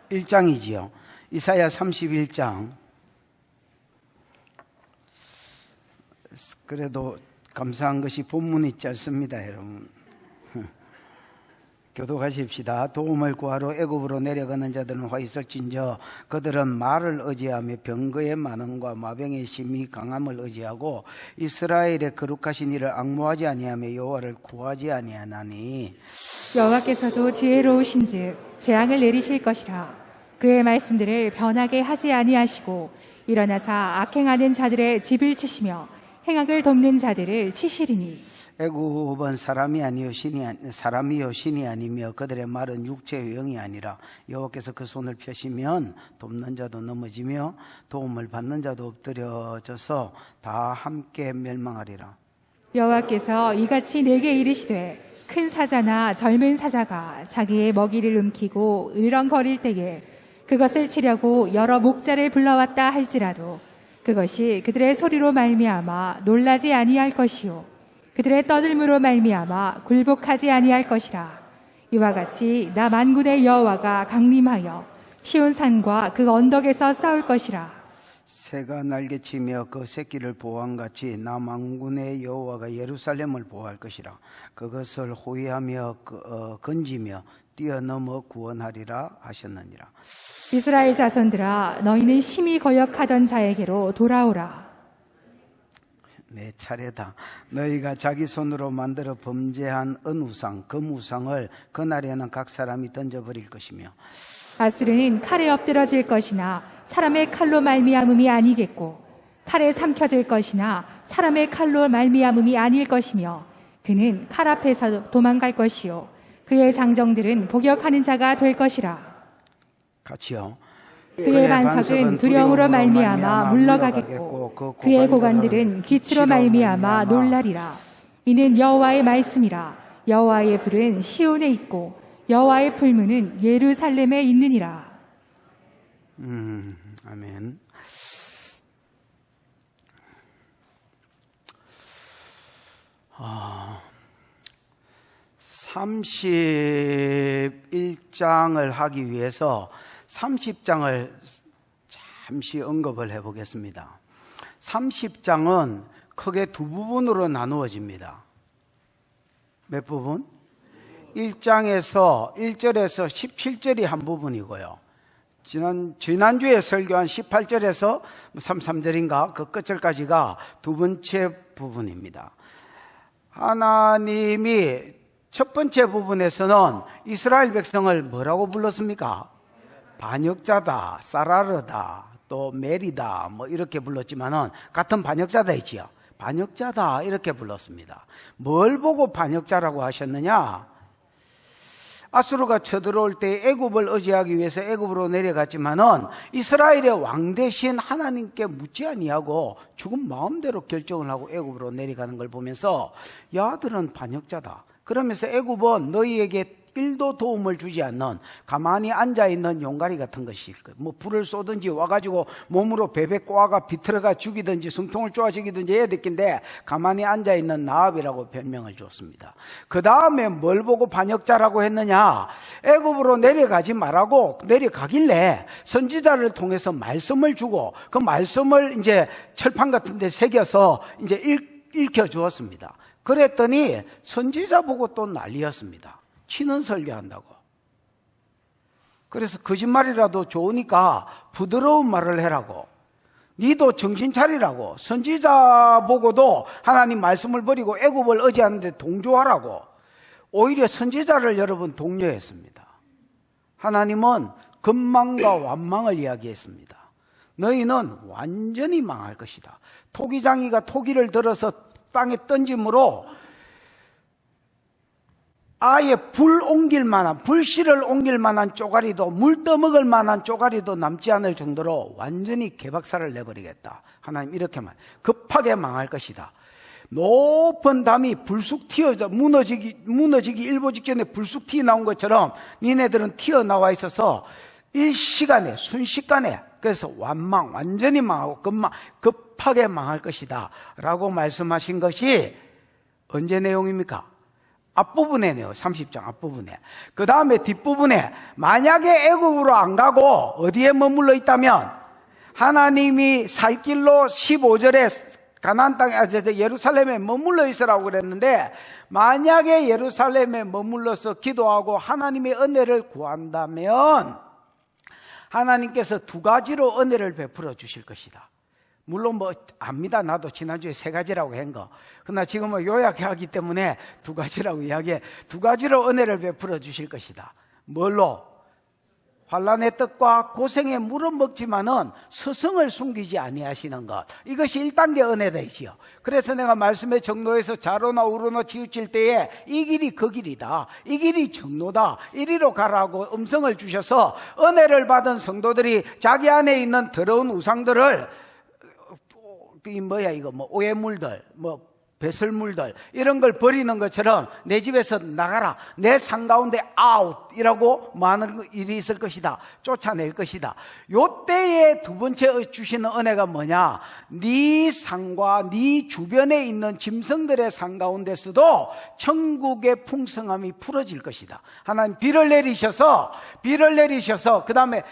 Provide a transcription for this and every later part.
31장이지요. 이사야 31장. 그래도 감사한 것이 본문이 짧습니다, 여러분. 교독하십시다. 도움을 구하러 애굽으로 내려가는 자들은 화 있을진저 그들은 말을 의지하며 병거의 많음과 마병의 심히 강함을 의지하고 이스라엘의 거룩하신 이를 앙모하지 아니하며 여호와를 구하지 아니하나니 여호와께서도 지혜로우신즉 재앙을 내리실 것이라. 그의 말씀들을 변하게 하지 아니하시고 일어나사 악행하는 자들의 집을 치시며 행악을 돕는 자들을 치시리니 애굽은 사람이요 신이 아니며 그들의 말은 육체의 영이 아니라 여호와께서 그 손을 펴시면 돕는 자도 넘어지며 도움을 받는 자도 엎드려져서 다 함께 멸망하리라. 여호와께서 이같이 내게 이르시되 큰 사자나 젊은 사자가 자기의 먹이를 움키고 으르렁거릴 때에 그것을 치려고 여러 목자를 불러왔다 할지라도 그것이 그들의 소리로 말미암아 놀라지 아니할 것이요 그들의 떠들므로 말미암아 굴복하지 아니할 것이라. 이와 같이 나 만군의 여호와가 강림하여 시온산과 그 언덕에서 싸울 것이라. 새가 날개치며 그 새끼를 보호한 같이 나 만군의 여호와가 예루살렘을 보호할 것이라. 그것을 호위하며 건지며 뛰어넘어 구원하리라 하셨느니라. 이스라엘 자손들아, 너희는 심히 거역하던 자에게로 돌아오라. 내 차례다. 너희가 자기 손으로 만들어 범죄한 은우상, 금우상을 그날에는 각 사람이 던져버릴 것이며 아수르는 칼에 엎드러질 것이나 사람의 칼로 말미암음이 아니겠고 칼에 삼켜질 것이나 사람의 칼로 말미암음이 아닐 것이며 그는 칼 앞에서 도망갈 것이요 그의 장정들은 복역하는 자가 될 것이라. 같이요. 그의 반석은 두려움으로 말미암아 물러가겠고 그의 고관들은 기치로 말미암아 놀라리라. 이는 여호와의 말씀이라. 여호와의 불은 시온에 있고 여호와의 풀무는 예루살렘에 있느니라. 아멘. 아, 31장을 하기 위해서 30장을 잠시 언급을 해보겠습니다. 30장은 크게 두 부분으로 나누어집니다. 몇 부분? 1장에서 1절에서 17절이 한 부분이고요. 지난주에 설교한 18절에서 33절인가 그 끝절까지가 두 번째 부분입니다. 하나님이 첫 번째 부분에서는 이스라엘 백성을 뭐라고 불렀습니까? 반역자다, 사라르다, 또 메리다 뭐 이렇게 불렀지만은 같은 반역자다 있지요. 반역자다 이렇게 불렀습니다. 뭘 보고 반역자라고 하셨느냐? 아수르가 쳐들어올 때 애굽을 의지하기 위해서 애굽으로 내려갔지만은 이스라엘의 왕 대신 하나님께 묻지 아니하고 죽은 마음대로 결정을 하고 애굽으로 내려가는 걸 보면서 야들은 반역자다. 그러면서 애굽은 너희에게 1도 도움을 주지 않는 가만히 앉아있는 용가리 같은 것일 거예요. 뭐 불을 쏘든지 와가지고 몸으로 베베 꼬아가 비틀어가 죽이든지 숨통을 쪼아 죽이든지 해야 됐긴데 가만히 앉아있는 나합이라고 별명을 줬습니다. 그 다음에 뭘 보고 반역자라고 했느냐? 애굽으로 내려가지 말라고 내려가길래 선지자를 통해서 말씀을 주고 그 말씀을 이제 철판 같은 데 새겨서 이제 읽혀 주었습니다. 그랬더니 선지자 보고 또 난리였습니다. 치는 설교한다고. 그래서 거짓말이라도 좋으니까 부드러운 말을 해라고. 니도 정신 차리라고. 선지자 보고도 하나님 말씀을 버리고 애굽을 의지하는데 동조하라고. 오히려 선지자를 여러분 독려했습니다. 하나님은 건망과 완망을 이야기했습니다. 너희는 완전히 망할 것이다. 토기장이가 토기를 들어서 땅에 던짐으로 아예 불씨를 옮길 만한 쪼가리도, 물 떠먹을 만한 쪼가리도 남지 않을 정도로 완전히 개박살을 내버리겠다. 하나님 이렇게 급하게 망할 것이다. 높은 담이 불쑥 튀어져 무너지기 일보 직전에 불쑥 튀어나온 것처럼 니네들은 튀어나와 있어서 일시간에, 순식간에, 그래서 완전히 망하고 급하게 망할 것이다 라고 말씀하신 것이 언제 내용입니까? 앞부분에네요. 30장 앞부분에. 그 다음에 뒷부분에 만약에 애굽으로 안 가고 어디에 머물러 있다면 하나님이 살 길로 15절에 가나안 땅에 예루살렘에 머물러 있으라고 그랬는데 만약에 예루살렘에 머물러서 기도하고 하나님의 은혜를 구한다면 하나님께서 두 가지로 은혜를 베풀어 주실 것이다. 물론 뭐 압니다. 나도 지난주에 세 가지라고 한 거. 그러나 지금은 요약하기 때문에 두 가지라고 이야기해. 두 가지로 은혜를 베풀어 주실 것이다. 뭘로? 환난의 뜻과 고생의 물은 먹지만은 스승을 숨기지 아니하시는 것. 이것이 1단계 은혜되지요. 그래서 내가 말씀의 정로에서 좌로나 우로나 치우칠 때에 이 길이 그 길이다. 이 길이 정로다. 이리로 가라고 음성을 주셔서 은혜를 받은 성도들이 자기 안에 있는 더러운 우상들을 오해물들, 배설물들 이런 걸 버리는 것처럼 내 집에서 나가라, 내 상 가운데 아웃이라고 많은 일이 있을 것이다. 쫓아낼 것이다. 요때에 두 번째 주시는 은혜가 뭐냐? 네 상과 네 주변에 있는 짐승들의 상 가운데서도 천국의 풍성함이 풀어질 것이다. 하나님 비를 내리셔서 그 다음에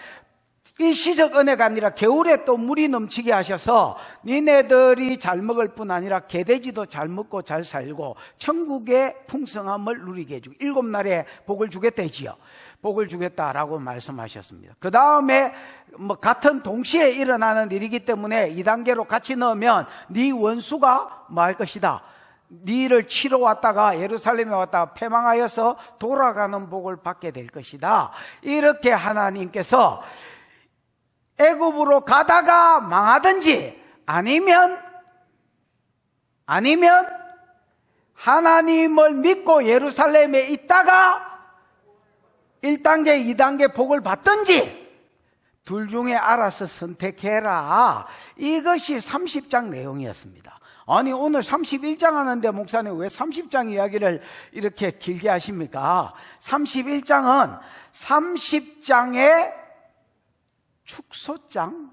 일시적 은혜가 아니라 겨울에 또 물이 넘치게 하셔서 니네들이 잘 먹을 뿐 아니라 개돼지도 잘 먹고 잘 살고 천국의 풍성함을 누리게 해주고 7날에 복을 주겠다지요. 복을 주겠다라고 말씀하셨습니다. 그 다음에 같은 동시에 일어나는 일이기 때문에 2단계로 같이 넣으면 네 원수가 뭐 할 것이다. 니를 치러 왔다가 예루살렘에 왔다가 패망하여서 돌아가는 복을 받게 될 것이다. 이렇게 하나님께서 애굽으로 가다가 망하든지 아니면 하나님을 믿고 예루살렘에 있다가 1단계, 2단계 복을 받든지 둘 중에 알아서 선택해라. 이것이 30장 내용이었습니다. 아니 오늘 31장 하는데 목사님 왜 30장 이야기를 이렇게 길게 하십니까? 31장은 30장의 축소장이라고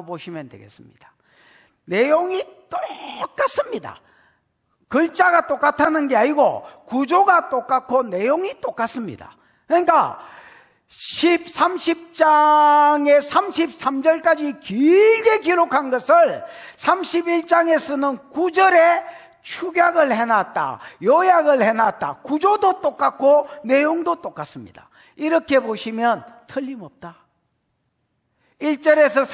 보시면 되겠습니다. 내용이 똑같습니다. 글자가 똑같다는 게 아니고 구조가 똑같고 내용이 똑같습니다. 그러니까 30장의 33절까지 길게 기록한 것을 31장에서는 9절에 축약을 해놨다, 요약을 해놨다. 구조도 똑같고 내용도 똑같습니다. 이렇게 보시면 틀림없다. 1절에서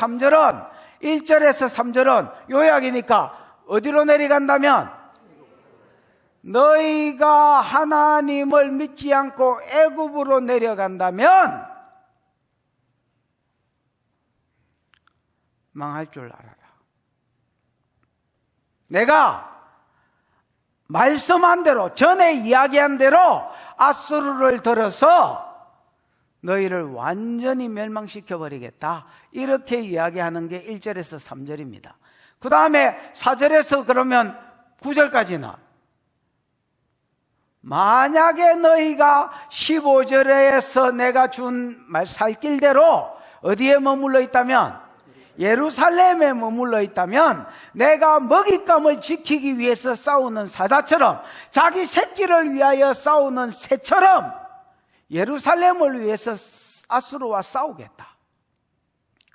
3절은 요약이니까 어디로 내려간다면 너희가 하나님을 믿지 않고 애굽으로 내려간다면 망할 줄 알아라. 내가 말씀한 대로 전에 이야기한 대로 아수르를 들어서 너희를 완전히 멸망시켜버리겠다. 이렇게 이야기하는 게 1절에서 3절입니다. 그 다음에 4절에서 그러면 9절까지는 만약에 너희가 15절에서 내가 준 살길대로 어디에 머물러 있다면 예루살렘에 머물러 있다면 내가 먹잇감을 지키기 위해서 싸우는 사자처럼 자기 새끼를 위하여 싸우는 새처럼 예루살렘을 위해서 아수르와 싸우겠다.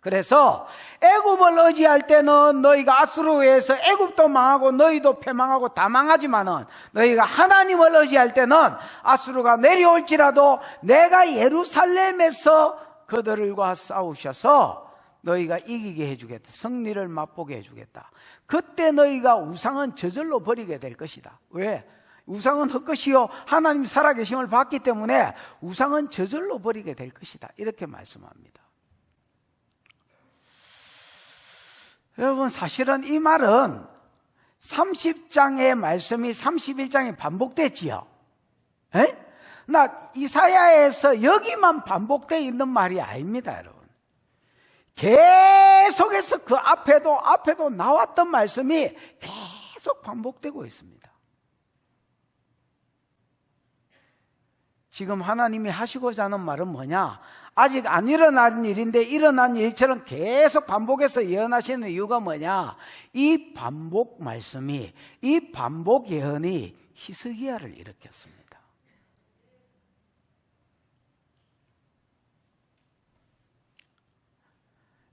그래서 애굽을 의지할 때는 너희가 아수르에서 애굽도 망하고 너희도 패망하고 다 망하지만은 너희가 하나님을 의지할 때는 아수르가 내려올지라도 내가 예루살렘에서 그들과 싸우셔서 너희가 이기게 해주겠다. 승리를 맛보게 해주겠다. 그때 너희가 우상은 저절로 버리게 될 것이다. 왜? 우상은 헛것이요 하나님 살아계심을 받기 때문에 우상은 저절로 버리게 될 것이다. 이렇게 말씀합니다. 여러분 사실은 이 말은 30장의 말씀이 31장에 반복됐지요. 나 이사야에서 여기만 반복되어 있는 말이 아닙니다, 여러분. 계속해서 그 앞에도 나왔던 말씀이 계속 반복되고 있습니다. 지금 하나님이 하시고자 하는 말은 뭐냐? 아직 안 일어난 일인데 일어난 일처럼 계속 반복해서 예언하시는 이유가 뭐냐? 이 반복 말씀이, 이 반복 예언이 히스기야를 일으켰습니다.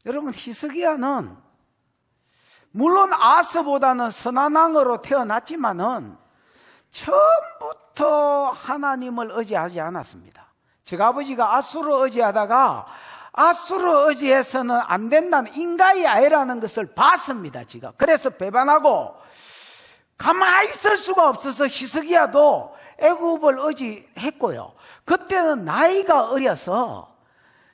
여러분, 히스기야는 물론 아스보다는 선한 왕으로 태어났지만은 처음부터 하나님을 의지하지 않았습니다. 제 아버지가 아수를 의지하다가 아수를 의지해서는 안 된다는 인가의 아이라는 것을 봤습니다. 지가 그래서 배반하고 가만히 있을 수가 없어서 히스기야도 애굽을 의지했고요. 그때는 나이가 어려서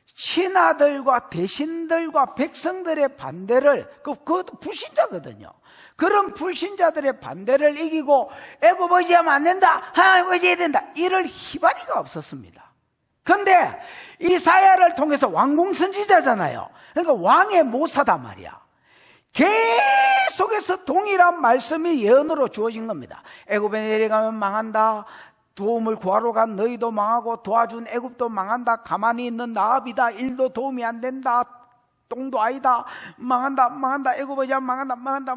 신하들과 대신들과 백성들의 반대를, 그것도 불신자거든요. 그런 불신자들의 반대를 이기고 애굽 의지하면 안 된다, 하나님 의지해야 된다, 이럴 희바리가 없었습니다. 그런데 이사야를 통해서 왕궁 선지자잖아요. 그러니까 왕의 모사다 말이야. 계속해서 동일한 말씀이 예언으로 주어진 겁니다. 애굽에 내려가면 망한다, 도움을 구하러 간 너희도 망하고 도와준 애굽도 망한다, 가만히 있는 나압이다, 일도 도움이 안 된다, 똥도 아니다, 망한다, 애굽 의지하면 망한다,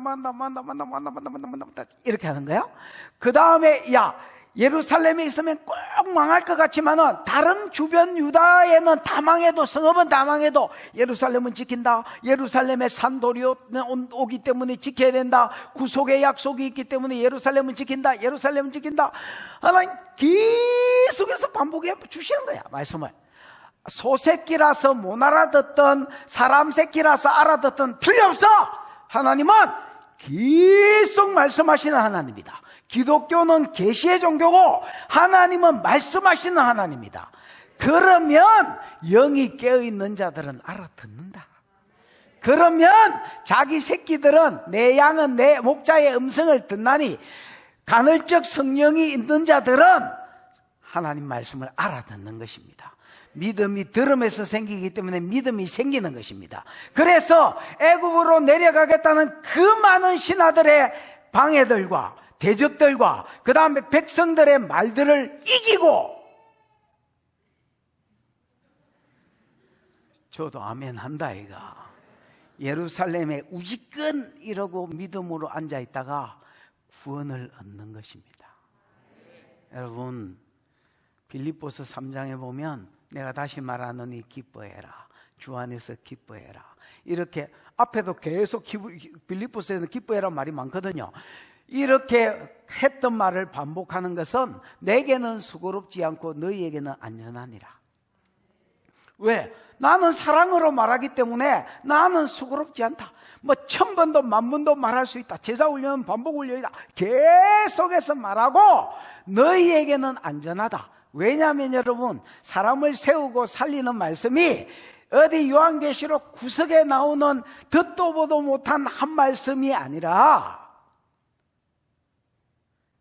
이렇게 하는 거야. 그 다음에 야, 예루살렘에 있으면 꼭 망할 것 같지만은 다른 주변 유다에는 다 망해도, 성읍은 다 망해도 예루살렘은 지킨다. 예루살렘에 산돌이 오기 때문에 지켜야 된다. 구속의 약속이 있기 때문에 예루살렘은 지킨다. 예루살렘은 지킨다. 하나님 계속해서 반복해 주시는 거야, 말씀을. 소새끼라서 못 알아듣던, 사람 새끼라서 알아듣던 틀림없어. 하나님은 계속 말씀하시는 하나님이다. 기독교는 계시의 종교고 하나님은 말씀하시는 하나님이다. 그러면 영이 깨어있는 자들은 알아듣는다. 그러면 자기 새끼들은 내 양은 내 목자의 음성을 듣나니 간헐적 성령이 있는 자들은 하나님 말씀을 알아듣는 것입니다. 믿음이 들음에서 생기기 때문에 믿음이 생기는 것입니다. 그래서 애굽으로 내려가겠다는 그 많은 신하들의 방해들과 대적들과 그 다음에 백성들의 말들을 이기고, 저도 아멘 한다 이가, 예루살렘에 우지끈 이러고 믿음으로 앉아있다가 구원을 얻는 것입니다. 여러분, 빌립보서 3장에 보면 내가 다시 말하노니 기뻐해라, 주 안에서 기뻐해라, 이렇게 앞에도 계속 빌립보서에는 기뻐해라 말이 많거든요. 이렇게 했던 말을 반복하는 것은 내게는 수고롭지 않고 너희에게는 안전하니라. 왜? 나는 사랑으로 말하기 때문에 나는 수고롭지 않다. 뭐 1000번도 10,000번도 말할 수 있다. 제사훈련은 반복훈련이다. 계속해서 말하고 너희에게는 안전하다. 왜냐하면 여러분, 사람을 세우고 살리는 말씀이 어디 요한계시록 구석에 나오는 듣도 보도 못한 한 말씀이 아니라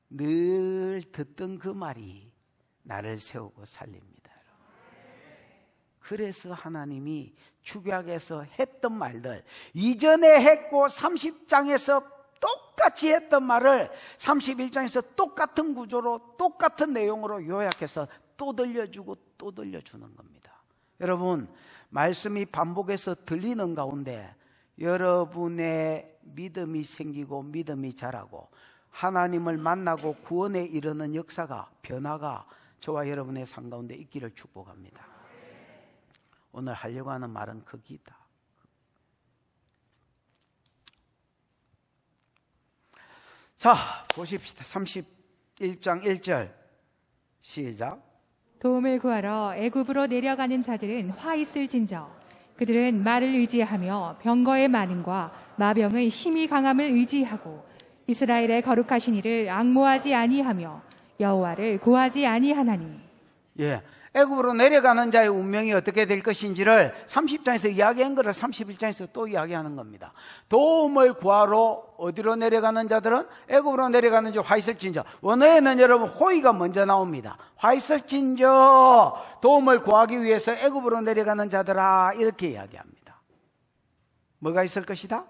늘 듣던 그 말이 나를 세우고 살립니다. 그래서 하나님이 축약에서 했던 말들, 이전에 했고 30장에서 똑같이 했던 말을 31장에서 똑같은 구조로 똑같은 내용으로 요약해서 또 들려주고 또 들려주는 겁니다. 여러분, 말씀이 반복해서 들리는 가운데 여러분의 믿음이 생기고 믿음이 자라고 하나님을 만나고 구원에 이르는 역사가, 변화가 저와 여러분의 삶 가운데 있기를 축복합니다. 오늘 하려고 하는 말은 거기다. 자, 보십시다. 31장 1절 시작. 도움을 구하러 애굽으로 내려가는 자들은 화 있을진저, 그들은 말을 의지하며 병거의 많음과 마병의 힘이 강함을 의지하고 이스라엘의 거룩하신 이를 앙모하지 아니하며 여호와를 구하지 아니하나니. 예, 애굽으로 내려가는 자의 운명이 어떻게 될 것인지를 30장에서 이야기한 것을 31장에서 또 이야기하는 겁니다. 도움을 구하러 어디로 내려가는 자들은 애굽으로 내려가는 자 화 있을진저. 원어에는 여러분 호의가 먼저 나옵니다. 화 있을진저, 도움을 구하기 위해서 애굽으로 내려가는 자들아, 이렇게 이야기합니다. 뭐가 있을 것이다?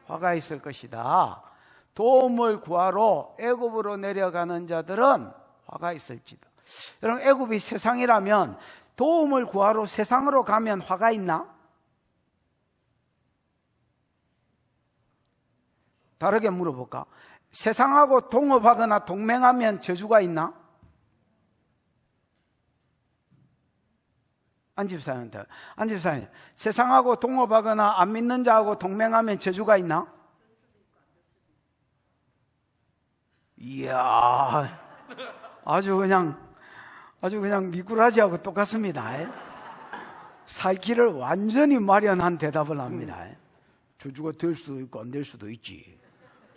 화가 있을 것이다. 도움을 구하러 애굽으로 내려가는 자들은 화가 있을지다. 여러분, 애굽이 세상이라면 도움을 구하러 세상으로 가면 화가 있나? 다르게 물어볼까? 세상하고 동업하거나 동맹하면 저주가 있나? 안집사님한테, 안집사님, 세상하고 동업하거나 안 믿는 자하고 동맹하면 저주가 있나? 이야, 아주 그냥 미꾸라지하고 똑같습니다. 살 길을 완전히 마련한 대답을 합니다. 저주가 될 수도 있고 안 될 수도 있지.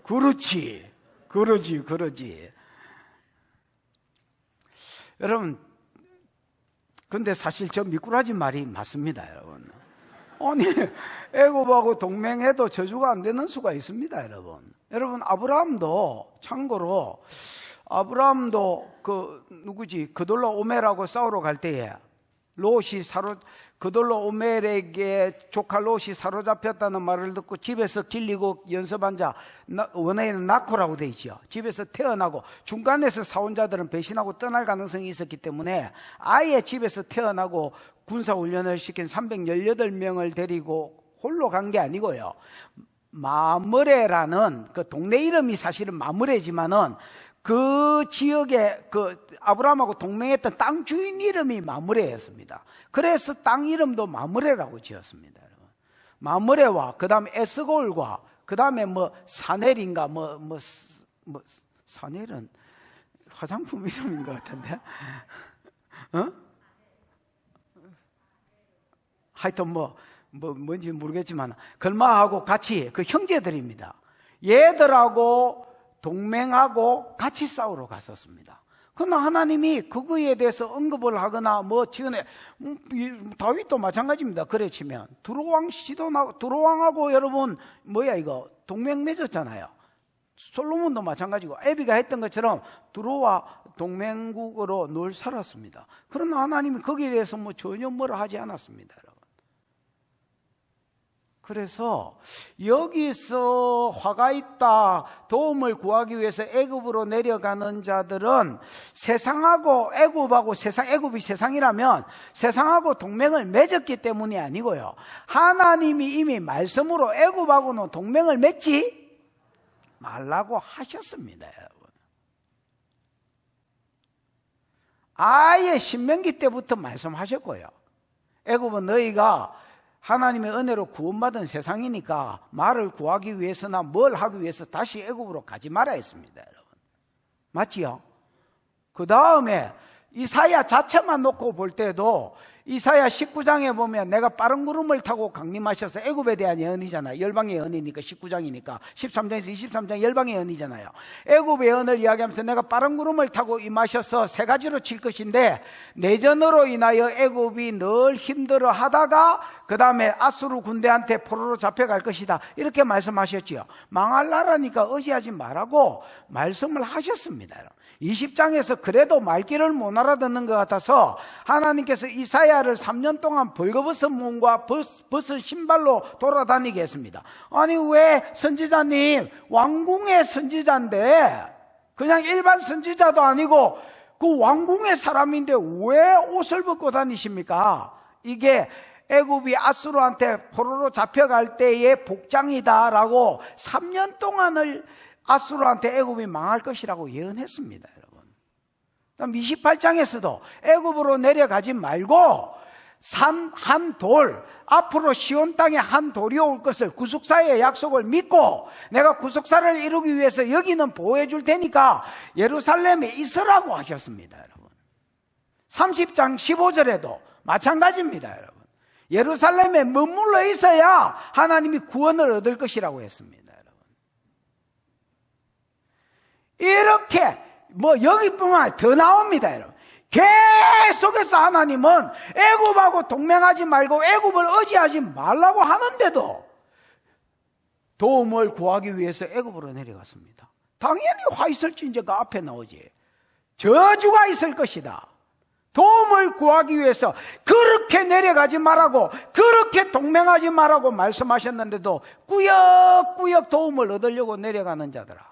그렇지. 그러지. 여러분, 근데 사실 저 미꾸라지 말이 맞습니다, 여러분. 아니, 애굽하고 동맹해도 저주가 안 되는 수가 있습니다, 여러분. 여러분, 아브라함도, 참고로, 그돌로 오멜하고 싸우러 갈 때에, 그돌로 오멜에게 조카 롯이 사로잡혔다는 말을 듣고 집에서 길리고 연습한 자, 원어에는 나코라고 되어 있죠. 집에서 태어나고 중간에서 사온 자들은 배신하고 떠날 가능성이 있었기 때문에 아예 집에서 태어나고 군사훈련을 시킨 318명을 데리고 홀로 간 게 아니고요. 마므레라는 그 동네 이름이 사실은 마므레지만은 그 지역에 아브라함하고 동맹했던 땅 주인 이름이 마므레였습니다. 그래서 땅 이름도 마므레라고 지었습니다. 마므레와 그 다음에 에스골과 그 다음에 사넬인가 사넬은 화장품 이름인 것 같은데, 하여튼 뭔지 모르겠지만 걸마하고 같이 그 형제들입니다. 얘들하고 동맹하고 같이 싸우러 갔었습니다. 그러나 하나님이 그거에 대해서 언급을 하거나 지금에 다윗도 마찬가지입니다. 그래 치면 두로왕하고 여러분 동맹 맺었잖아요. 솔로몬도 마찬가지고 에비가 했던 것처럼 두로와 동맹국으로 늘 살았습니다. 그러나 하나님이 거기에 대해서 전혀 뭐라 하지 않았습니다. 그래서 여기서 화가 있다, 도움을 구하기 위해서 애굽으로 내려가는 자들은 세상하고 애굽하고 애굽이 세상이라면 세상하고 동맹을 맺었기 때문이 아니고요. 하나님이 이미 말씀으로 애굽하고는 동맹을 맺지 말라고 하셨습니다, 여러분. 아예 신명기 때부터 말씀하셨고요. 애굽은 너희가 하나님의 은혜로 구원받은 세상이니까 말을 구하기 위해서나 뭘 하기 위해서 다시 애굽으로 가지 말아 했습니다, 여러분. 맞지요? 그 다음에 이사야 자체만 놓고 볼 때도 이사야 19장에 보면 내가 빠른 구름을 타고 강림하셔서 애굽에 대한 예언이잖아요. 열방의 예언이니까 19장이니까 13장에서 23장 열방의 예언이잖아요. 애굽의 예언을 이야기하면서 내가 빠른 구름을 타고 임하셔서 세 가지로 칠 것인데 내전으로 인하여 애굽이 늘 힘들어 하다가 그 다음에 아수르 군대한테 포로로 잡혀갈 것이다, 이렇게 말씀하셨지요. 망할 나라니까 의지하지 말라고 말씀을 하셨습니다. 20장에서 그래도 말귀를 못 알아듣는 것 같아서 하나님께서 이사야를 3년 동안 벌거벗은 몸과 벗은 신발로 돌아다니게 했습니다. 아니 왜 선지자님, 왕궁의 선지자인데 그냥 일반 선지자도 아니고 그 왕궁의 사람인데 왜 옷을 벗고 다니십니까? 이게 애굽이 아수르한테 포로로 잡혀갈 때의 복장이다라고 3년 동안을 아수르한테 애굽이 망할 것이라고 예언했습니다, 여러분. 그다음 28장에서도 애굽으로 내려가지 말고 산 한 돌, 앞으로 시온 땅에 한 돌이 올 것을, 구속사의 약속을 믿고 내가 구속사를 이루기 위해서 여기는 보호해 줄 테니까 예루살렘에 있으라고 하셨습니다, 여러분. 30장 15절에도 마찬가지입니다, 여러분. 예루살렘에 머물러 있어야 하나님이 구원을 얻을 것이라고 했습니다. 이렇게 여기뿐만 아니라 더 나옵니다, 여러분. 계속해서 하나님은 애굽하고 동맹하지 말고 애굽을 의지하지 말라고 하는데도 도움을 구하기 위해서 애굽으로 내려갔습니다. 당연히 화 있을진저가 앞에 나오지. 저주가 있을 것이다. 도움을 구하기 위해서 그렇게 내려가지 말라고, 그렇게 동맹하지 말라고 말씀하셨는데도 꾸역꾸역 도움을 얻으려고 내려가는 자들아,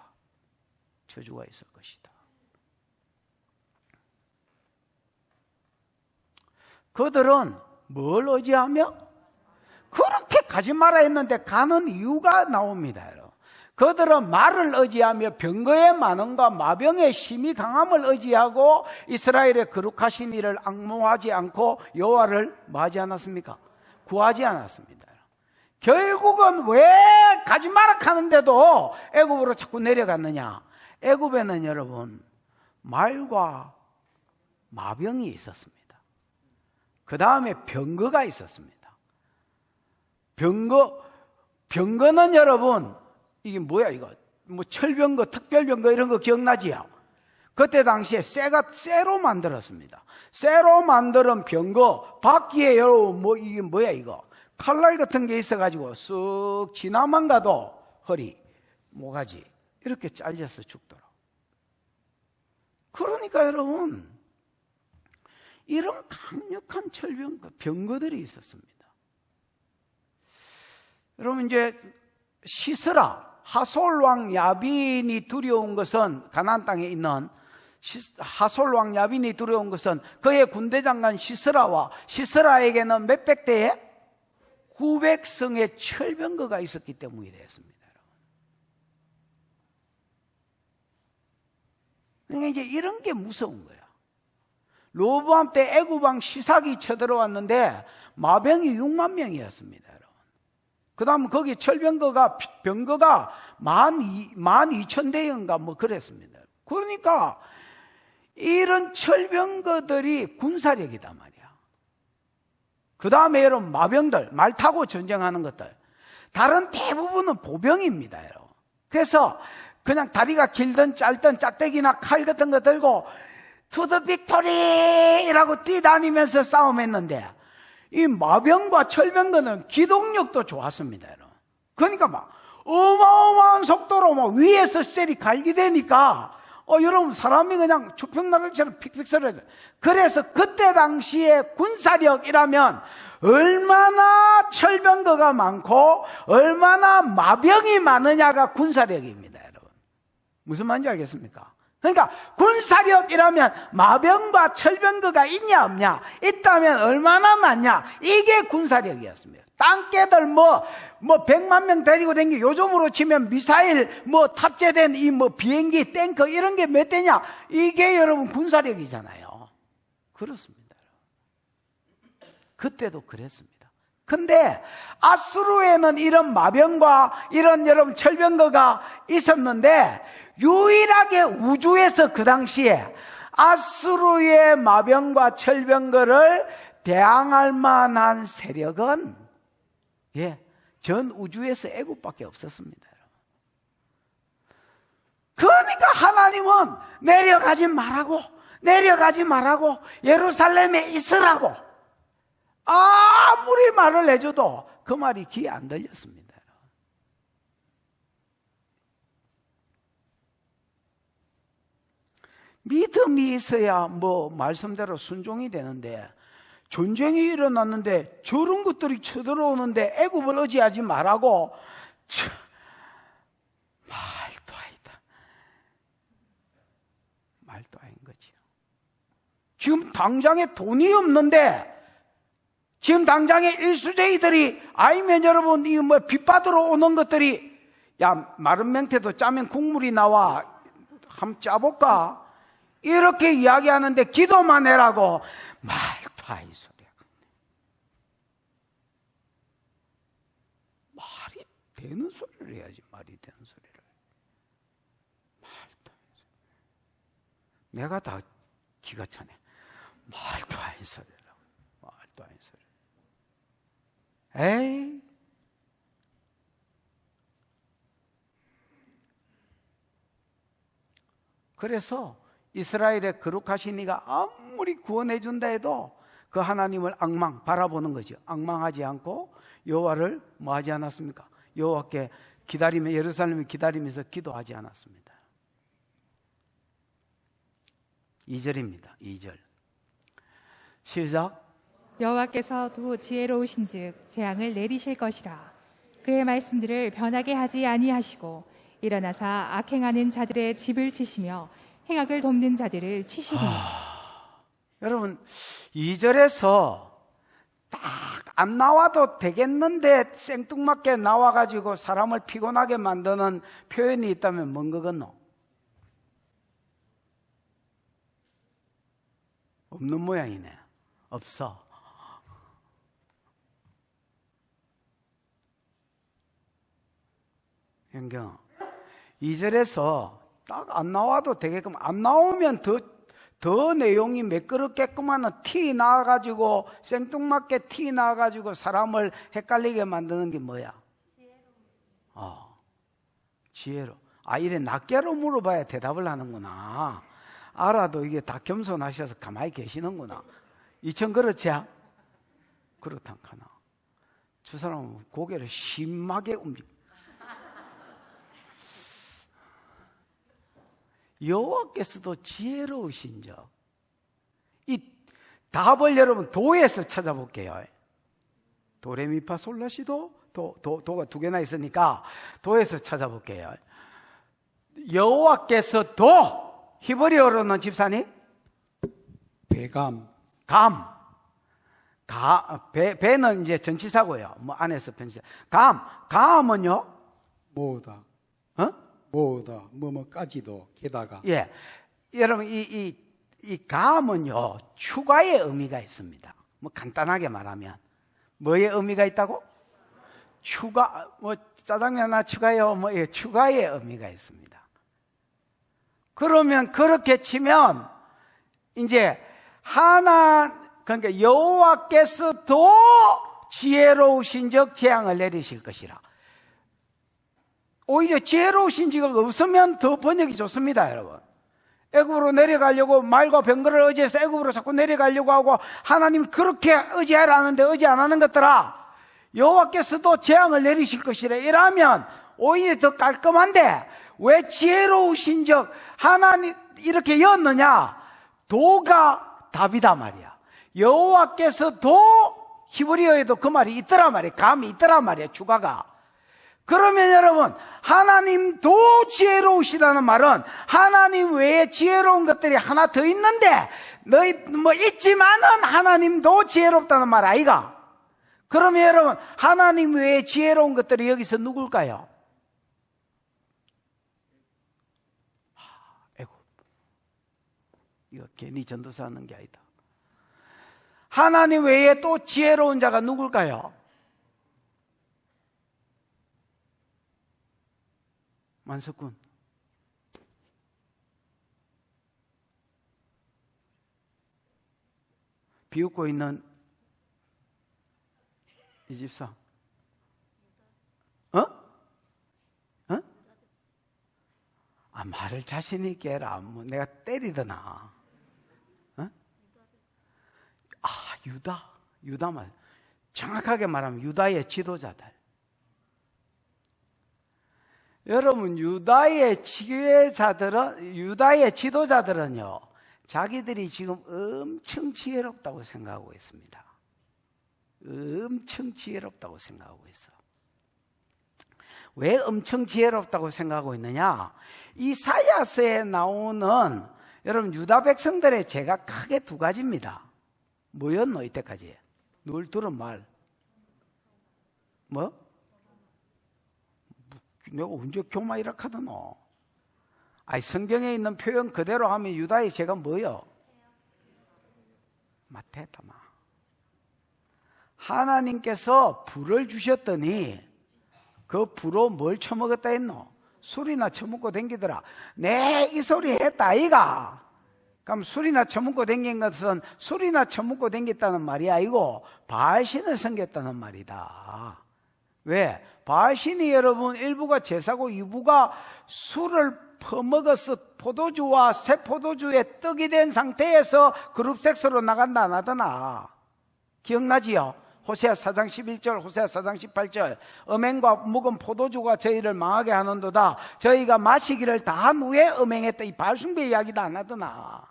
저주가 있을 것이다. 그들은 뭘 의지하며? 그렇게 가지 마라 했는데 가는 이유가 나옵니다. 그들은 말을 의지하며 병거의 많음과 마병의 심히 강함을 의지하고 이스라엘의 거룩하신 이를 앙모하지 않고 여호와를 뭐하지 않았습니까? 구하지 않았습니다. 결국은 왜 가지 마라 하는데도 애굽으로 자꾸 내려갔느냐? 애굽에는 여러분 말과 마병이 있었습니다. 그 다음에 병거가 있었습니다. 병거는 여러분 이게 뭐야 이거? 뭐 철병거, 특별병거 이런 거 기억나지요? 그때 당시에 쇠로 만들었습니다. 쇠로 만드는 병거 바퀴에 여러분 뭐 이게 뭐야 이거? 칼날 같은 게 있어가지고 쓱 지나만 가도 허리, 모가지 이렇게 잘려서 죽더라. 그러니까 여러분 이런 강력한 병거들이 있었습니다. 여러분 이제 시스라 하솔 왕 야빈이 두려운 것은 가나안 땅에 있는 하솔 왕 야빈이 두려운 것은 그의 군대 장관 시스라에게는 몇백 대의 900성의 철병거가 있었기 때문이 되었습니다. 그러니까 이제 이런 게 무서운 거야. 로보암 때 애굽 왕 시삭이 쳐들어왔는데 마병이 6만 명이었습니다. 그 다음 거기 병거가 12,000대인가 뭐 그랬습니다. 그러니까 이런 철병거들이 군사력이단 말이야. 그 다음에 여러분 마병들, 말 타고 전쟁하는 것들. 다른 대부분은 보병입니다, 여러분. 그래서 그냥 다리가 길든 짧든 짝대기나 칼 같은 거 들고 To the victory! 이라고 뛰다니면서 싸움했는데 이 마병과 철병거는 기동력도 좋았습니다, 여러분. 그러니까 막 어마어마한 속도로 막 위에서 셀이 갈기되니까 여러분 사람이 그냥 주평나격처럼 픽픽 서려요. 그래서 그때 당시에 군사력이라면 얼마나 철병거가 많고 얼마나 마병이 많으냐가 군사력입니다, 여러분. 무슨 말인지 알겠습니까? 그러니까 군사력이라면 마병과 철병거가 있냐 없냐, 있다면 얼마나 많냐, 이게 군사력이었습니다. 땅개들 뭐 100만 명 데리고 다니고 요즘으로 치면 미사일 탑재된 이 비행기, 탱커 이런 게 몇 대냐, 이게 여러분 군사력이잖아요. 그렇습니다. 그때도 그랬습니다. 근데 아수르에는 이런 마병과 이런 여러분 철병거가 있었는데 유일하게 우주에서 그 당시에 아수르의 마병과 철병거를 대항할 만한 세력은 전 우주에서 애굽밖에 없었습니다. 그러니까 하나님은 내려가지 말라고 예루살렘에 있으라고 아무리 말을 해줘도 그 말이 귀에 안 들렸습니다. 믿음이 있어야 말씀대로 순종이 되는데 전쟁이 일어났는데 저런 것들이 쳐들어오는데 애굽을 의지하지 말라고 말도 아니다. 말도 아닌 거지요. 지금 당장에 돈이 없는데 지금 당장에 일수쟁이들이 아니면 여러분 이 빚받으러 오는 것들이 야 마른 맹태도 짜면 국물이 나와 한번 짜볼까? 이렇게 이야기하는데 기도만 해라고 말도 아닌 소리야. 말이 되는 소리를 해야지. 말이 되는 소리를. 말도 아닌 소리. 내가 다 기가 차네. 말도 아닌 소리라고. 말도 아닌 소리. 에이. 그래서 이스라엘의 거룩하신 이가 아무리 구원해 준다 해도 그 하나님을 바라보는 거죠. 앙망하지 않고 여호와를 하지 않았습니까? 여호와께 기다리며 예루살렘을 기다리면서 기도하지 않았습니다. 2절입니다. 2절 시작. 여호와께서도 지혜로우신즉 재앙을 내리실 것이라. 그의 말씀들을 변하게 하지 아니하시고 일어나사 악행하는 자들의 집을 치시며 행악을 돕는 자들을 치시리니. 여러분 2절에서 딱 안 나와도 되겠는데 생뚱맞게 나와가지고 사람을 피곤하게 만드는 표현이 있다면 뭔 거겠노? 없는 모양이네. 없어. 현경 2절에서 딱 안 나와도 되게끔, 안 나오면 더 내용이 매끄럽게끔만 티 나가지고 생뚱맞게 티 나가지고 사람을 헷갈리게 만드는 게 뭐야? 지혜로. 이래 낱개로 물어봐야 대답을 하는구나. 알아도 이게 다 겸손하셔서 가만히 계시는구나. 이천 그렇지? 그렇단카나. 저 사람은 고개를 심하게 움직여. 여호와께서도 지혜로우신적. 이 답을 여러분 도에서 찾아볼게요. 도레미파솔라시도 도가 두 개나 있으니까 도에서 찾아볼게요. 여호와께서도 히브리어로는 집사님 배감. 배는 이제 전치사고요. 뭐 안에서 편치사. 감은요? 모으다. 모으다. 뭐까지도 게다가. 예. 여러분 이 감은요 추가의 의미가 있습니다. 뭐 간단하게 말하면 뭐의 의미가 있다고? 추가, 뭐 짜장면 하나 추가요. 뭐 추가의 의미가 있습니다. 그러면 그렇게 치면 이제 그러니까 여호와께서도 지혜로우신적 재앙을 내리실 것이라. 오히려 지혜로우신지가 없으면 더 번역이 좋습니다, 여러분. 애굽으로 내려가려고 말과 병거를 의지해서 애굽으로 자꾸 내려가려고 하고 하나님 그렇게 의지하라는데 의지 안 하는 것들아 여호와께서도 재앙을 내리실 것이라. 이러면 오히려 더 깔끔한데 왜 지혜로우신적 하나님 이렇게 였느냐? 도가 답이다 말이야. 여호와께서도 히브리어에도 그 말이 있더라 말이야. 감이 있더라 말이야. 추가가. 그러면 여러분 하나님도 지혜로우시다는 말은 하나님 외에 지혜로운 것들이 하나 더 있는데 너희 뭐 있지만은 하나님도 지혜롭다는 말 아이가? 그러면 여러분 하나님 외에 지혜로운 것들이 여기서 누굴까요? 애굽. 이거 괜히 전도사 하는 게 아니다. 하나님 외에 또 지혜로운 자가 누굴까요? 만석군. 비웃고 있는 이 집사. 말을 자신 있게 해라. 뭐 내가 때리더나. 유다 말. 정확하게 말하면 유다의 지도자들. 여러분 유다의 지도자들은요 자기들이 지금 엄청 지혜롭다고 생각하고 있습니다. 엄청 지혜롭다고 생각하고 있어. 왜 엄청 지혜롭다고 생각하고 있느냐? 이사야서에 나오는 여러분 유다 백성들의 죄가 크게 두 가지입니다. 뭐였노 이때까지? 늘 들은 말. 뭐? 내가 언제 교마 이렇게 하더노? 성경에 있는 표현 그대로 하면 유다의 죄가 뭐요? 마테타마. 하나님께서 불을 주셨더니 그 불로 뭘 처먹었다 했노? 술이나 처먹고 댕기더라. 내 이 소리 했다 아이가. 그럼 술이나 처먹고 댕긴 것은 술이나 처먹고 댕겼다는 말이 아니고 바알신을 섬겼다는 말이다. 왜? 바알신이 여러분 일부가 제사고 일부가 술을 퍼먹어서 포도주와 새 포도주에 떡이 된 상태에서 그룹 섹스로 나간다 안 하더나? 기억나지요? 호세아 4장 11절, 호세아 4장 18절. 음행과 묵은 포도주가 저희를 망하게 하는도다. 저희가 마시기를 다한 후에 음행했다. 이 바알숭배 이야기도 안 하더나?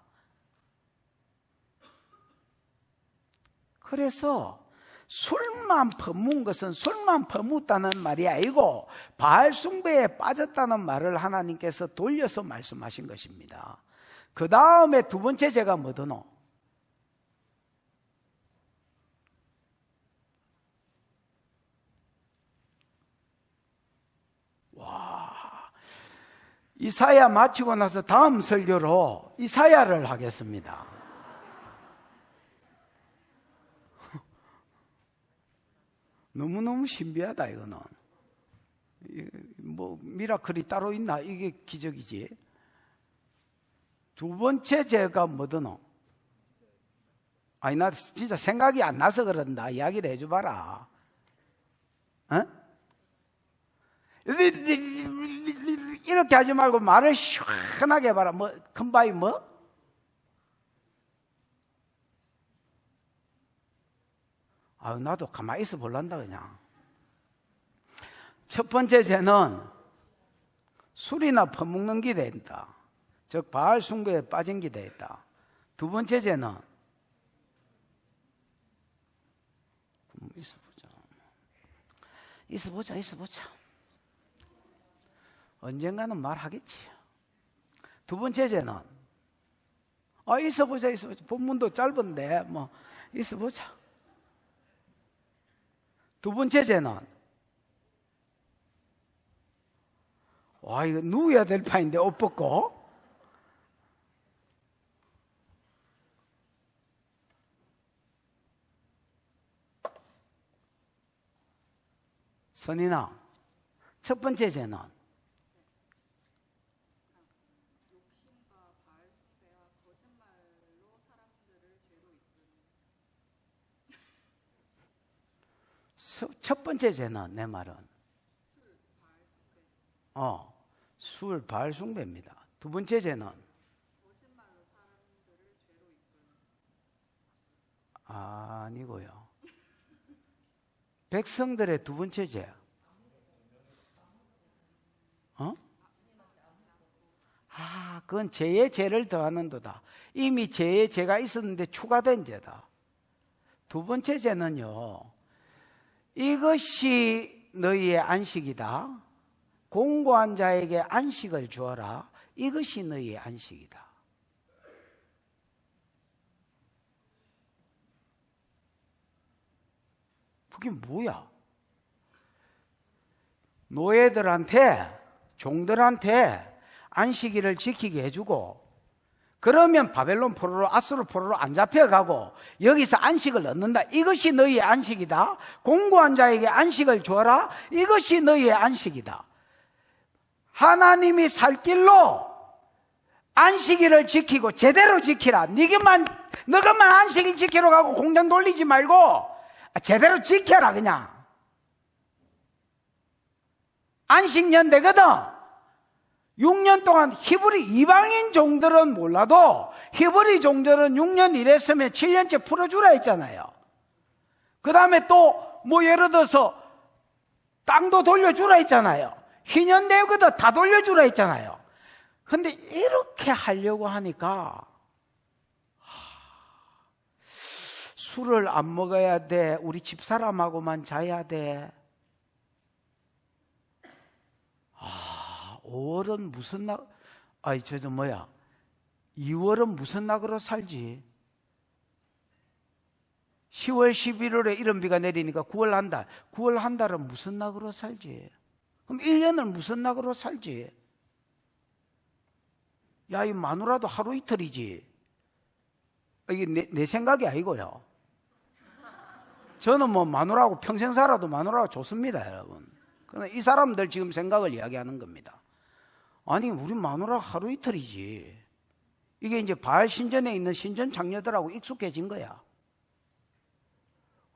그래서 술만 퍼문 것은 술만 퍼묻다는 말이 아니고 바알 숭배에 빠졌다는 말을 하나님께서 돌려서 말씀하신 것입니다. 그 다음에 두 번째 죄가 뭐더노? 이사야 마치고 나서 다음 설교로 이사야를 하겠습니다. 너무너무 신비하다 이거는. 뭐 미라클이 따로 있나? 이게 기적이지. 두 번째 죄가 뭐더노? 아니 나 진짜 생각이 안 나서 그런다. 이야기를 해줘봐라. 어? 이렇게 하지 말고 말을 시원하게 해봐라. 뭐 금바위 뭐? 아유 나도 가만히 있어 볼란다 그냥. 첫 번째 죄는 술이나 퍼먹는 게 된다. 즉 바알 숭배에 빠진 게 됐다. 두 번째 죄는 있어보자. 언젠가는 말하겠지. 두 번째 죄는 있어보자. 본문도 짧은데 뭐 있어보자. 두 번째 죄는 이거 누워야 될 판인데 옷 벗고 선인아, 첫 번째 죄는 첫 번째 죄는 내 말은 술, 바알 숭배입니다. 두 번째 죄는 아니고요. 백성들의 두 번째 죄. 그건 죄에 죄를 더하는 도다. 이미 죄에 죄가 있었는데 추가된 죄다. 두 번째 죄는요. 이것이 너희의 안식이다. 공고한 자에게 안식을 주어라. 이것이 너희의 안식이다. 그게 뭐야? 노예들한테, 종들한테 안식일을 지키게 해주고, 그러면 바벨론 포로로, 아수르 포로로 안 잡혀가고 여기서 안식을 얻는다. 이것이 너희의 안식이다. 공고한 자에게 안식을 주어라. 이것이 너희의 안식이다. 하나님이 살 길로 안식일을 지키고 제대로 지키라. 너가만 안식일 지키러 가고 공장 돌리지 말고 제대로 지켜라 그냥. 안식년 되거든. 6년 동안 히브리 이방인 종들은 몰라도 히브리 종들은 6년 일했으면 7년째 풀어주라 했잖아요. 그 다음에 또 뭐 예를 들어서 땅도 돌려주라 했잖아요. 희년대거든 다 돌려주라 했잖아요. 근데 이렇게 하려고 하니까 술을 안 먹어야 돼. 우리 집사람하고만 자야 돼. 5월은 무슨 날, 2월은 무슨 낙으로 살지? 10월, 11월에 이런 비가 내리니까 9월 한 달. 9월 한 달은 무슨 낙으로 살지? 그럼 1년을 무슨 낙으로 살지? 야, 이 마누라도 하루 이틀이지. 이게 내 생각이 아니고요. 저는 뭐 마누라하고 평생 살아도 마누라가 좋습니다, 여러분. 그러나 이 사람들 지금 생각을 이야기하는 겁니다. 아니, 우리 마누라 하루 이틀이지. 이게 이제 바알 신전에 있는 신전 장녀들하고 익숙해진 거야.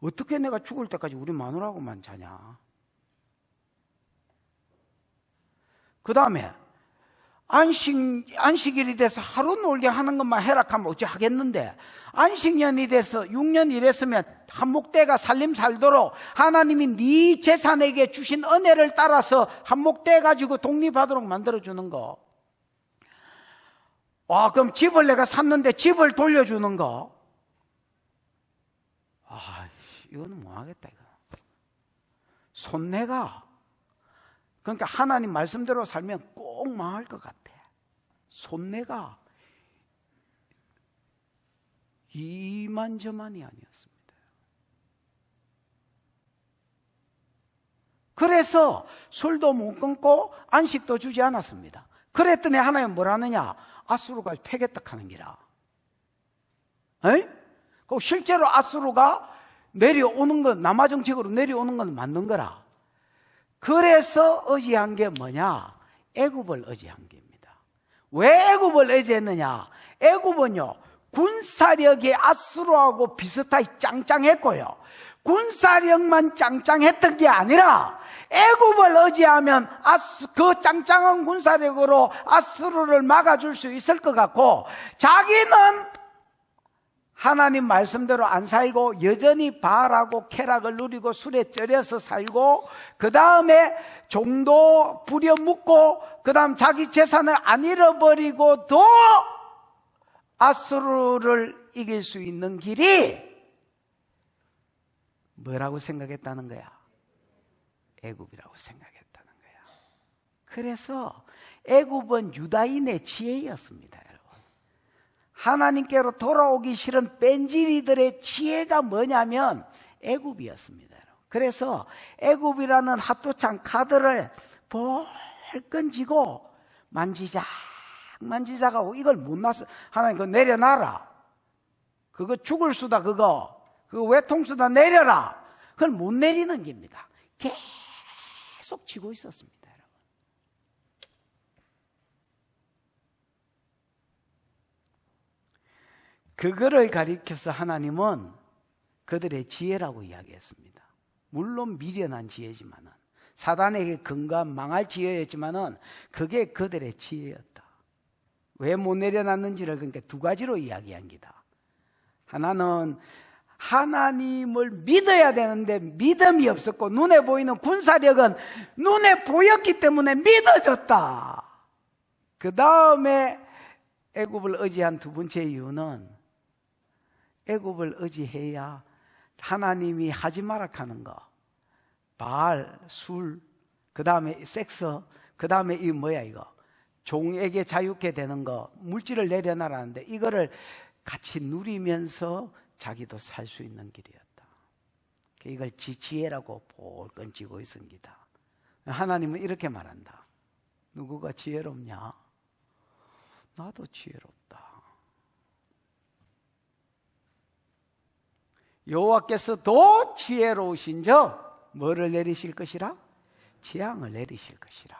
어떻게 내가 죽을 때까지 우리 마누라하고만 자냐? 그 다음에 안식일이 돼서 하루 놀게 하는 것만 해락하면 어찌 하겠는데, 안식년이 돼서 6년 일했으면 한목대가 살림 살도록 하나님이 네 재산에게 주신 은혜를 따라서 한목대 가지고 독립하도록 만들어주는 거. 그럼 집을 내가 샀는데 집을 돌려주는 거. 이거는 뭐 하겠다 이거. 손해가. 그러니까 하나님 말씀대로 살면 꼭 망할 것 같아. 손해가 이만저만이 아니었습니다. 그래서 술도 못 끊고 안식도 주지 않았습니다. 그랬더니 하나님 뭐라느냐? 아수르가 패겠다 하는 기라. 실제로 아수르가 내려오는 건, 남아 정책으로 내려오는 건 맞는 거라. 그래서 의지한 게 뭐냐? 애굽을 의지한 겁니다. 왜 애굽을 의지했느냐? 애굽은요, 군사력이 아수르하고 비슷하게 짱짱했고요. 군사력만 짱짱했던 게 아니라 애굽을 의지하면 그 짱짱한 군사력으로 아수르를 막아줄 수 있을 것 같고, 자기는 하나님 말씀대로 안 살고 여전히 바알하고 쾌락을 누리고 술에 쩔여서 살고, 그 다음에 종도 부려먹고, 그 다음 자기 재산을 안 잃어버리고도 아수르를 이길 수 있는 길이 뭐라고 생각했다는 거야? 애굽이라고 생각했다는 거야. 그래서 애굽은 유다인의 지혜였습니다, 여러분. 하나님께로 돌아오기 싫은 뺀질이들의 지혜가 뭐냐면 애굽이었습니다, 여러분. 그래서 애굽이라는 핫도창 카드를 벌끈 쥐고 만지작하고 이걸 못 놨어. 하나님 그거 내려놔라. 그거 죽을 수다, 그거 외통수다 내려라. 그걸 못 내리는 겁니다. 계속 쥐고 있었습니다, 여러분. 그거를 가리켜서 하나님은 그들의 지혜라고 이야기했습니다. 물론 미련한 지혜지만은, 사단에게 근거한 망할 지혜였지만은 그게 그들의 지혜였다. 왜 못 내려놨는지를 그러니까 두 가지로 이야기한 기다. 하나는 하나님을 믿어야 되는데 믿음이 없었고, 눈에 보이는 군사력은 눈에 보였기 때문에 믿어졌다. 그 다음에 애굽을 의지한 두 번째 이유는, 애굽을 의지해야 하나님이 하지 마라 하는 거, 바알, 술, 그 다음에 섹스, 그 다음에 이 뭐야 이거, 종에게 자유케 되는 거, 물질을 내려놔라는데 이거를 같이 누리면서 자기도 살 수 있는 길이었다. 이걸 지혜라고 볼건 쥐고 있습니다. 하나님은 이렇게 말한다. 누구가 지혜롭냐? 나도 지혜롭다. 여호와께서도 지혜로우신즉 뭐를 내리실 것이라? 재앙을 내리실 것이라.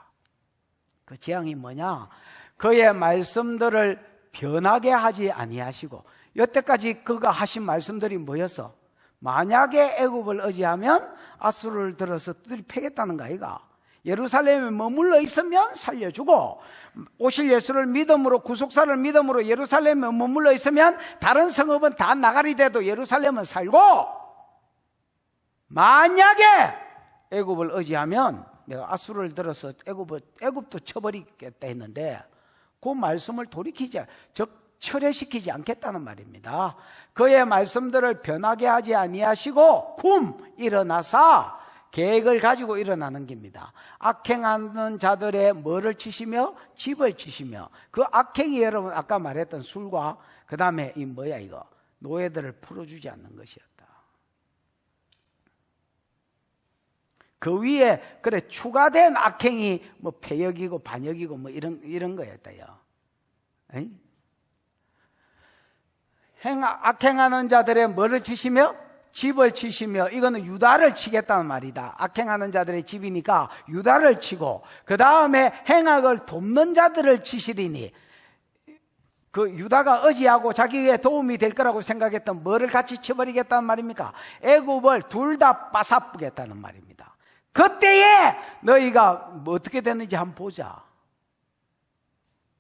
그 재앙이 뭐냐? 그의 말씀들을 변하게 하지 아니하시고, 여태까지 그가 하신 말씀들이 뭐였어? 만약에 애굽을 의지하면 아수르를 들어서 두드리 패겠다는 거 아이가? 예루살렘에 머물러 있으면 살려주고, 오실 예수를 믿음으로, 구속사를 믿음으로 예루살렘에 머물러 있으면 다른 성읍은 다 나가리 돼도 예루살렘은 살고, 만약에 애굽을 의지하면 내가 아수르를 들어서 애굽도 쳐버리겠다 했는데, 그 말씀을 돌이키지, 즉 철회시키지 않겠다는 말입니다. 그의 말씀들을 변하게 하지 아니하시고 일어나사 계획을 가지고 일어나는 겁니다. 악행하는 자들의 뭐를 치시며? 집을 치시며, 그 악행이 여러분 아까 말했던 술과 그 다음에 이 뭐야 이거, 노예들을 풀어주지 않는 것이었다. 그 위에 그래 추가된 악행이 뭐 패역이고 반역이고 뭐 이런 거였다요. 악행하는 자들의 뭐를 치시며? 집을 치시며, 이거는 유다를 치겠다는 말이다. 악행하는 자들의 집이니까 유다를 치고, 그 다음에 행악을 돕는 자들을 치시리니, 그 유다가 의지하고 자기에게 도움이 될 거라고 생각했던 뭐를 같이 쳐버리겠다는 말입니까? 애굽을 둘 다 빠사쁘겠다는 말입니다. 그때에 너희가 뭐 어떻게 됐는지 한번 보자.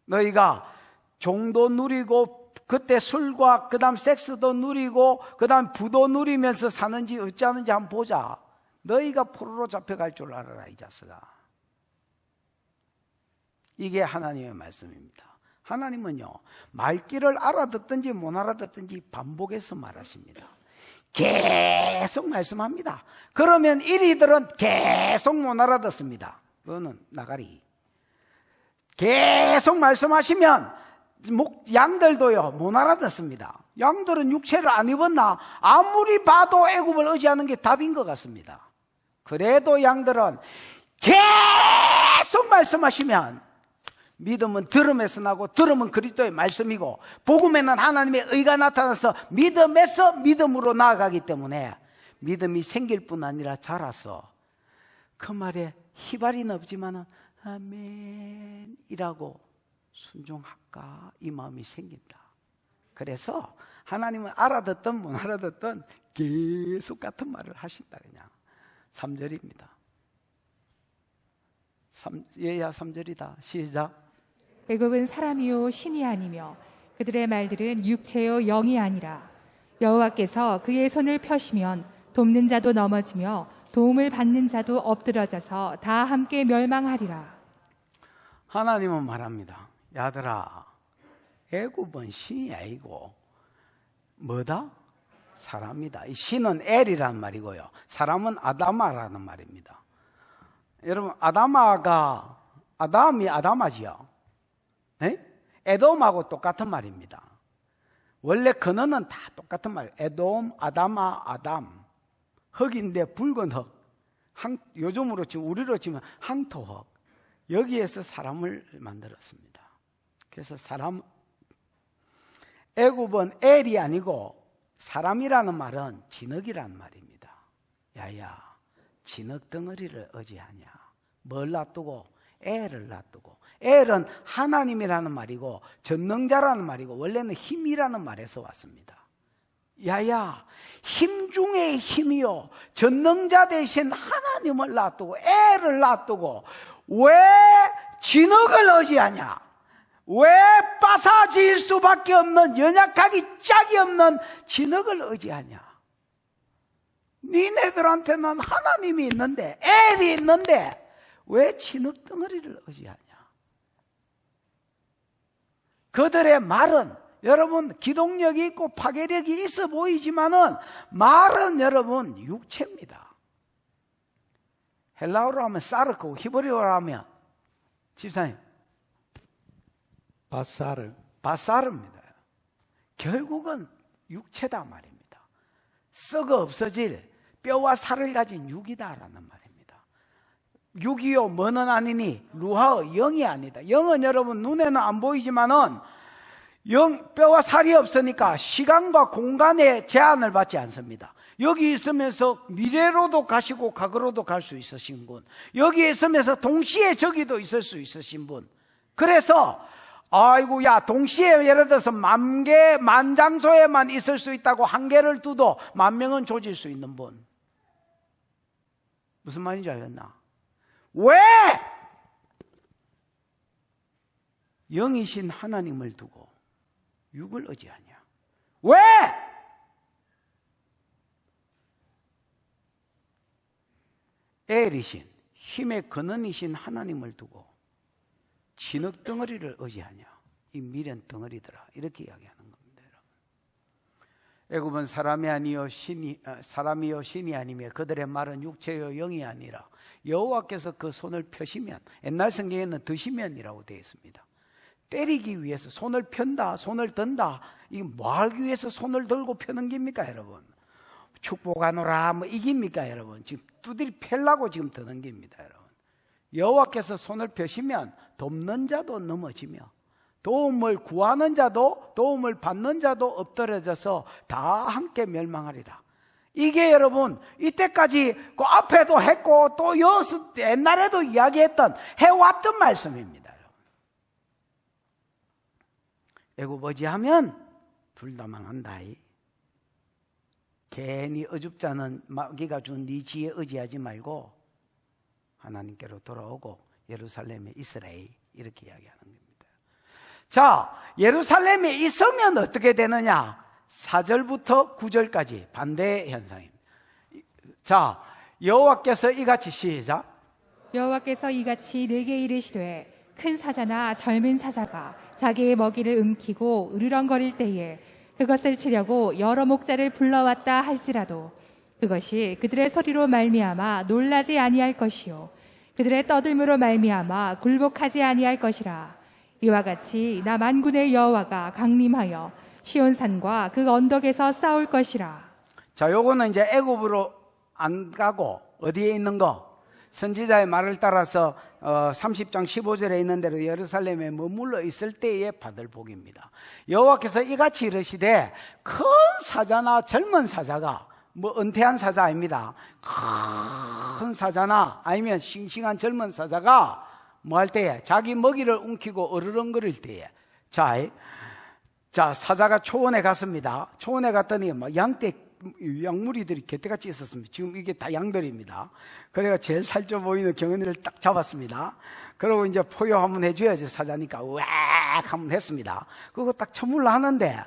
너희가 종도 누리고, 그때 술과 그 다음 섹스도 누리고 그 다음 부도 누리면서 사는지 어찌하는지 한번 보자. 너희가 포로로 잡혀갈 줄 알아라, 이 자식아. 이게 하나님의 말씀입니다. 하나님은요, 말귀를 알아듣든지 못 알아듣든지 반복해서 말하십니다. 계속 말씀합니다. 그러면 이리들은 계속 못 알아듣습니다. 그거는 나가리. 계속 말씀하시면 양들도요 못 알아듣습니다. 양들은 육체를 안 입었나? 아무리 봐도 애굽을 의지하는 게 답인 것 같습니다. 그래도 양들은 계속 말씀하시면 믿음은 들음에서 나고 들음은 그리스도의 말씀이고 복음에는 하나님의 의가 나타나서 믿음에서 믿음으로 나아가기 때문에 믿음이 생길 뿐 아니라 자라서 그 말에 희발이는 없지만 아멘이라고 순종할까 이 마음이 생긴다. 그래서 하나님은 알아듣든 못 알아듣든 계속 같은 말을 하신다. 그냥 3절입니다. 얘야 3절이다. 시작. 애굽은 사람이요 신이 아니며 그들의 말들은 육체요 영이 아니라 여호와께서 그의 손을 펴시면 돕는 자도 넘어지며 도움을 받는 자도 엎드러져서 다 함께 멸망하리라. 하나님은 말합니다. 야들아, 애굽은 신이 아니고 뭐다? 사람이다. 이 신은 엘이라는 말이고요. 사람은 아다마라는 말입니다. 여러분, 아담이 아다마지요. 에돔하고 똑같은 말입니다. 원래 근원은 다 똑같은 말이에요. 에돔, 아다마, 아담. 흙인데 붉은 흙. 요즘으로 치면, 우리로 치면 항토흙. 여기에서 사람을 만들었습니다. 그래서 애굽은 엘이 아니고 사람이라는 말은 진흙이라는 말입니다. 야야, 진흙 덩어리를 어찌하냐. 뭘 놔두고? 엘을 놔두고. 엘은 하나님이라는 말이고 전능자라는 말이고 원래는 힘이라는 말에서 왔습니다. 야야, 힘 중에 힘이요 전능자 대신 하나님을 놔두고 엘을 놔두고 왜 진흙을 의지하냐? 왜 빠사질 수밖에 없는 연약하기 짝이 없는 진흙을 의지하냐? 니네들한테는 하나님이 있는데 엘이 있는데 왜 진흙 덩어리를 의지하냐? 그들의 말은 여러분 기동력이 있고 파괴력이 있어 보이지만은 말은 여러분 육체입니다. 헬라어로 하면 사르고 히브리어로 하면 집사님 바사르입니다. 결국은 육체다 말입니다. 썩어 없어질 뼈와 살을 가진 육이다라는 말입니다. 육이요 뭐는 아니니 루하어 영이 아니다. 영은 여러분 눈에는 안 보이지만은 뼈와 살이 없으니까 시간과 공간의 제한을 받지 않습니다. 여기 있으면서 미래로도 가시고 과거로도 갈 수 있으신 분, 여기 있으면서 동시에 저기도 있을 수 있으신 분. 그래서 아이고 야 동시에 예를 들어서 만장소에만 있을 수 있다고 한계를 두도 10,000명은 조질 수 있는 분. 무슨 말인지 알겠나? 왜 영이신 하나님을 두고 육을 의지하냐? 왜 엘이신 힘의 근원이신 하나님을 두고 진흙 덩어리를 의지하냐? 이 미련 덩어리들아, 이렇게 이야기하는 겁니다. 여러분. 애굽은 사람이요 신이 아니며 그들의 말은 육체요 영이 아니라 여호와께서 그 손을 펴시면, 옛날 성경에는 드시면이라고 되어 있습니다. 때리기 위해서 손을 편다, 손을 든다. 이게 뭐 하기 위해서 손을 들고 펴는 겁니까, 여러분? 축복하노라, 뭐 이깁니까, 여러분? 지금 두드리 펴려고 지금 드는 겁니다, 여러분. 여호와께서 손을 펴시면 돕는 자도 넘어지며 도움을 구하는 자도 도움을 받는 자도 엎드려져서 다 함께 멸망하리라. 이게 여러분 이때까지 그 앞에도 했고 또 옛날에도 이야기했던 해왔던 말씀입니다. 애굽 의지하면 둘 다 망한다. 괜히 어줍잖은 마귀가 준 네 지혜 의지하지 말고 하나님께로 돌아오고 예루살렘에 있으라, 이렇게 이야기하는 겁니다. 자, 예루살렘에 있으면 어떻게 되느냐? 4절부터 9절까지 반대의 현상입니다. 자, 여호와께서 이같이 시작. 여호와께서 이같이 내게 이르시되 큰 사자나 젊은 사자가 자기의 먹이를 움키고 으르렁거릴 때에 그것을 치려고 여러 목자를 불러왔다 할지라도 그것이 그들의 소리로 말미암아 놀라지 아니할 것이요 그들의 떠들므로 말미암아 굴복하지 아니할 것이라. 이와 같이 나 만군의 여호와가 강림하여 시온산과 그 언덕에서 싸울 것이라. 자, 요거는 이제 애굽으로 안 가고 어디에 있는 거? 선지자의 말을 따라서 30장 15절에 있는 대로 예루살렘에 머물러 있을 때에 받을 복입니다. 여호와께서 이같이 이르시되 큰 사자나 젊은 사자가 뭐 은퇴한 사자 아닙니다. 큰 사자나 아니면 싱싱한 젊은 사자가 뭐 할 때에 자기 먹이를 움키고 어르렁거릴 때에 자 사자가 초원에 갔습니다. 초원에 갔더니 막 양무리들이 개떼같이 있었습니다. 지금 이게 다 양들입니다. 그래가 제일 살쪄 보이는 경은이를 딱 잡았습니다. 그러고 이제 포효 한번 해줘야지 사자니까 우악 한번 했습니다. 그거 딱 처물러 하는데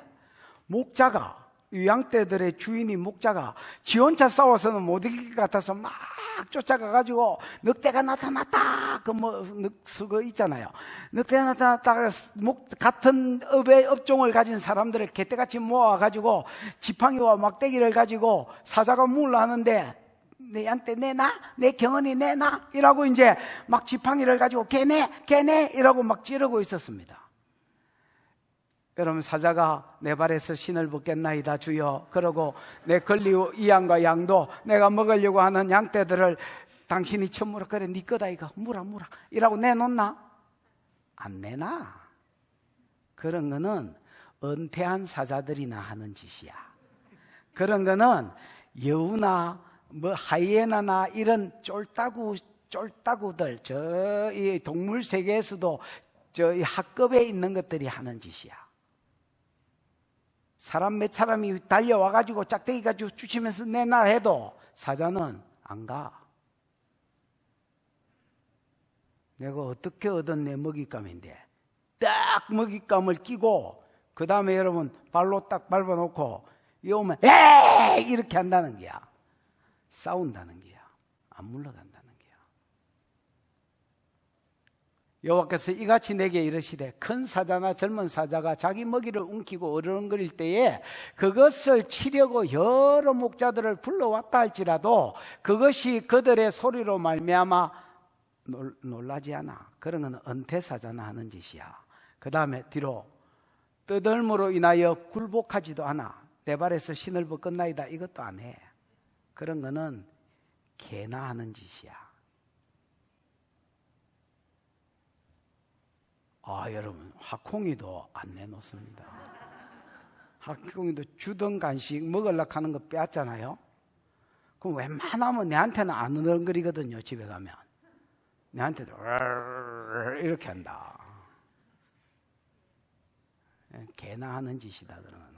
목자가 이 양떼들의 주인이 목자가 지 혼자 싸워서는 못 이길 것 같아서 막 쫓아가가지고 늑대가 나타났다 그거 있잖아요. 늑대가 나타났다 같은 업종을 가진 사람들을 개떼같이 모아가지고 지팡이와 막대기를 가지고 사자가 물러 하는데 내 양떼 내놔 내 경은이 내놔 이라고 이제 막 지팡이를 가지고 걔네 이라고 막 찌르고 있었습니다. 여러분 사자가 내 발에서 신을 벗겠나이다 주여 그러고 내 권리 이 양과 양도 내가 먹으려고 하는 양떼들을 당신이 처물어 그래 네 거다 이거 물어 이라고 내놓나? 안 내놔. 그런 거는 은퇴한 사자들이나 하는 짓이야. 그런 거는 여우나 뭐 하이에나나 이런 쫄따구들 이 동물 세계에서도 이 학급에 있는 것들이 하는 짓이야. 사람 몇 사람이 달려와가지고 짝대기 가지고 주시면서 내놔 해도 사자는 안 가. 내가 어떻게 얻은 내 먹잇감인데 딱 먹잇감을 끼고 그 다음에 여러분 발로 딱 밟아놓고 이 오면 에이 이렇게 한다는 거야. 싸운다는 거야. 안 물러간다는 거야. 여호와께서 이같이 내게 이르시되 큰 사자나 젊은 사자가 자기 먹이를 움키고 어르렁거릴 때에 그것을 치려고 여러 목자들을 불러왔다 할지라도 그것이 그들의 소리로 말미암아 놀라지 않아. 그런 건 은퇴사자나 하는 짓이야. 그 다음에 뒤로 떠들므로 인하여 굴복하지도 않아. 내 발에서 신을 벗겼나이다 이것도 안 해. 그런 거는 개나 하는 짓이야. 여러분 학콩이도 안 내놓습니다. 학콩이도 주던 간식 먹으려고 하는 거 빼앗잖아요. 그럼 웬만하면 내한테는 안 으렁거리거든요. 집에 가면 내한테도 이렇게 한다. 개나 하는 짓이다. 그러면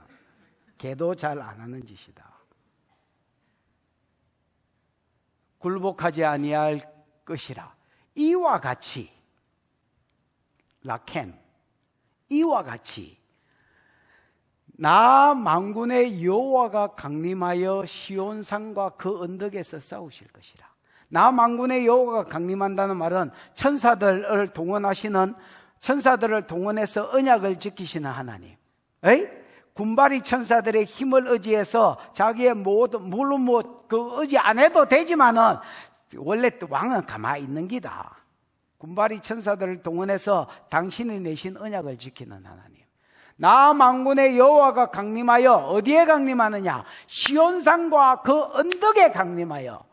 개도 잘 안 하는 짓이다. 굴복하지 아니할 것이라. 이와 같이 라켄 이와 같이 나 만군의 여호와가 강림하여 시온산과 그 언덕에서 싸우실 것이라. 나 만군의 여호와가 강림한다는 말은 천사들을 동원해서 언약을 지키시는 하나님. 군발이 천사들의 힘을 의지해서 자기의 물론 그 의지 안 해도 되지만은 원래 또 왕은 가만히 있는 기다. 군발이 천사들을 동원해서 당신이 내신 언약을 지키는 하나님. 나 만군의 여호와가 강림하여 어디에 강림하느냐? 시온산과 그 언덕에 강림하여.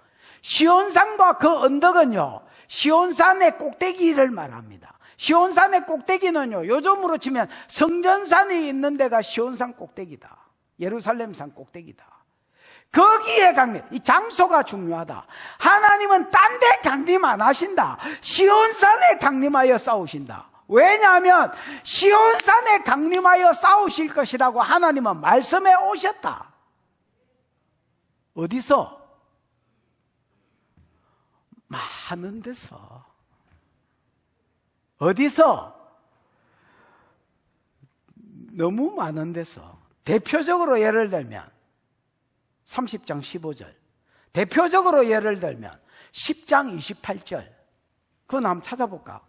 시온산과 그 언덕은요, 시온산의 꼭대기를 말합니다. 시온산의 꼭대기는요, 요즘으로 치면 성전산이 있는 데가 시온산 꼭대기다. 예루살렘산 꼭대기다. 거기에 강림, 이 장소가 중요하다. 하나님은 딴 데 강림 안 하신다. 시온산에 강림하여 싸우신다. 왜냐하면 시온산에 강림하여 싸우실 것이라고 하나님은 말씀해 오셨다. 어디서? 많은 데서. 어디서? 너무 많은 데서. 대표적으로 예를 들면 30장 15절. 대표적으로 예를 들면 10장 28절. 그건 한번 찾아볼까?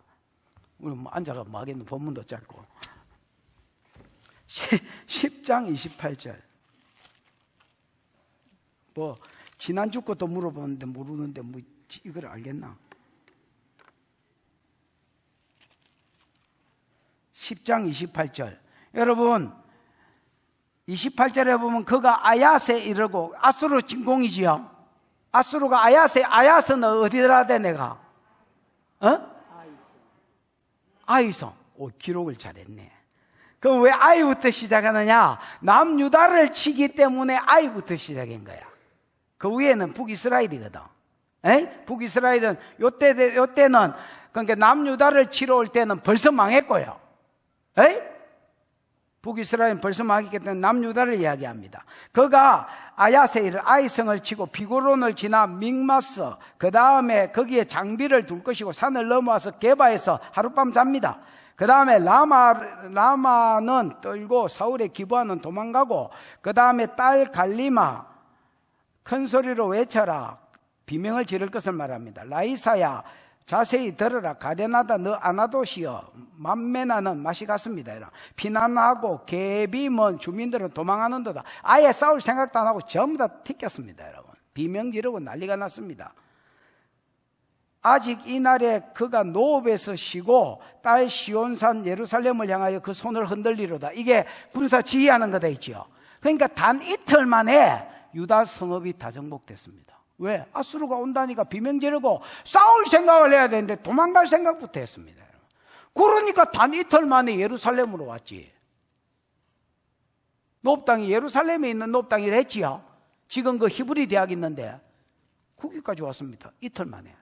우리 뭐 앉아가 뭐 하겠노? 본문도 짧고. 10장 28절. 뭐 지난주 것도 물어보는데 모르는데 뭐 이걸 알겠나? 10장 28절. 여러분 28절에 보면 그가 아얏에 이르고 아수르 진공이지요. 아수르가 아야스는 어디더라 대 내가? 아이성. 오, 기록을 잘했네. 그럼 왜 아이부터 시작하느냐? 남유다를 치기 때문에 아이부터 시작한 거야. 그 위에는 북이스라엘이거든. 북이스라엘은 요때는 그러니까 남유다를 치러 올 때는 벌써 망했고요. 북이스라엘은 벌써 망했기 때문에 남유다를 이야기합니다. 그가 아야세를 아이성을 치고 비고론을 지나 믹마스, 그 다음에 거기에 장비를 둘 것이고 산을 넘어와서 게바에서 하룻밤 잡니다. 그 다음에 라마는 떨고 사울의 기브아는 도망가고, 그 다음에 딸 갈리마 큰 소리로 외쳐라, 비명을 지를 것을 말합니다. 라이사야 자세히 들어라, 가련하다 너 아나도시여, 만메나는 맛이 갔습니다. 피난하고 개비먼 주민들은 도망하는도다. 아예 싸울 생각도 안 하고 전부 다 튀겼습니다. 여러분, 비명 지르고 난리가 났습니다. 아직 이날에 그가 노업에서 쉬고 딸 시온산 예루살렘을 향하여 그 손을 흔들리로다. 이게 군사 지휘하는 거다 있지요. 그러니까 단 이틀 만에 유다 성읍이 다 정복됐습니다. 왜? 아수르가 온다니까 비명 지르고 싸울 생각을 해야 되는데 도망갈 생각부터 했습니다. 그러니까 단 이틀 만에 예루살렘으로 왔지. 노업당이 예루살렘에 있는 노업당이라 했지요. 지금 그 히브리 대학 있는데 거기까지 왔습니다. 이틀 만에.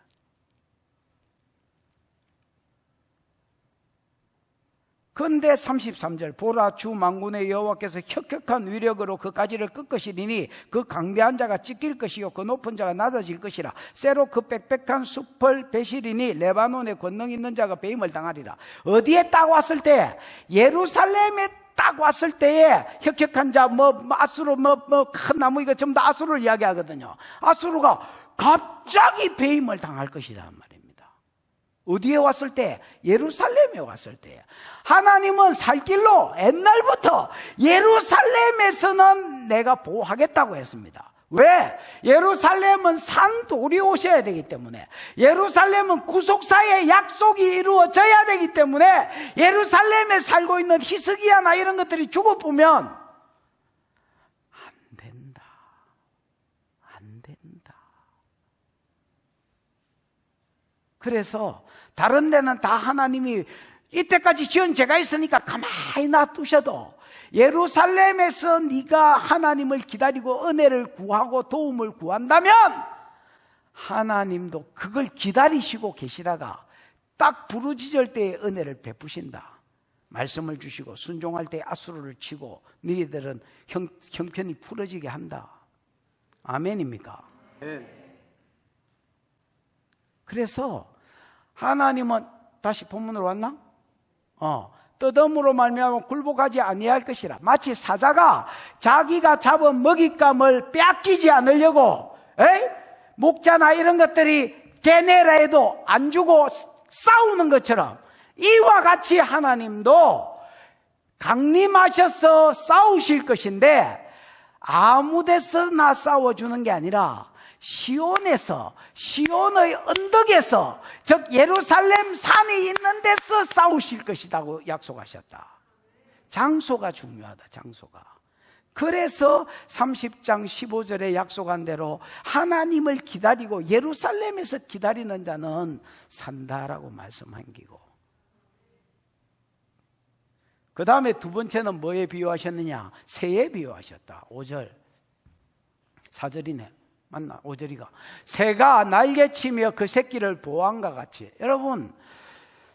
근데 33절 보라 주 만군의 여호와께서 혁혁한 위력으로 그 가지를 꺾으시리니 그 강대한 자가 찢길 것이요 그 높은 자가 낮아질 것이라. 새로 그 빽빽한 숲을 베시리니 레바논에 권능 있는 자가 배임을 당하리라. 어디에 딱 왔을 때? 예루살렘에 딱 왔을 때에 혁혁한 자 아수르 큰 나무 이거 전부 다 아수르를 이야기하거든요. 아수르가 갑자기 배임을 당할 것이란 말입니다. 어디에 왔을 때? 예루살렘에 왔을 때. 하나님은 살 길로 옛날부터 예루살렘에서는 내가 보호하겠다고 했습니다. 왜? 예루살렘은 산돌이 오셔야 되기 때문에, 예루살렘은 구속사의 약속이 이루어져야 되기 때문에, 예루살렘에 살고 있는 히스기야나 이런 것들이 죽어보면 안 된다. 그래서 다른 데는 다 하나님이 이때까지 지은 죄가 있으니까 가만히 놔두셔도 예루살렘에서 네가 하나님을 기다리고 은혜를 구하고 도움을 구한다면 하나님도 그걸 기다리시고 계시다가 딱 부르짖을 때에 은혜를 베푸신다. 말씀을 주시고 순종할 때 아수르를 치고 너희들은 형편이 풀어지게 한다. 아멘입니까? 그래서 하나님은 다시 본문으로 왔나? 뜯음으로 말미암아 굴복하지 아니할 것이라. 마치 사자가 자기가 잡은 먹잇감을 빼앗기지 않으려고 목자나 이런 것들이 개내라 해도 안 주고 싸우는 것처럼, 이와 같이 하나님도 강림하셔서 싸우실 것인데 아무 데서나 싸워주는 게 아니라 시온에서, 시온의 언덕에서, 즉 예루살렘 산이 있는 데서 싸우실 것이라고 약속하셨다. 장소가 중요하다. 장소가. 그래서 30장 15절에 약속한 대로 하나님을 기다리고 예루살렘에서 기다리는 자는 산다라고 말씀한 기고, 그 다음에 두 번째는 뭐에 비유하셨느냐? 새에 비유하셨다. 5절 4절이네. 맞나? 5절이가 새가 날개치며 그 새끼를 보호한과 같이. 여러분,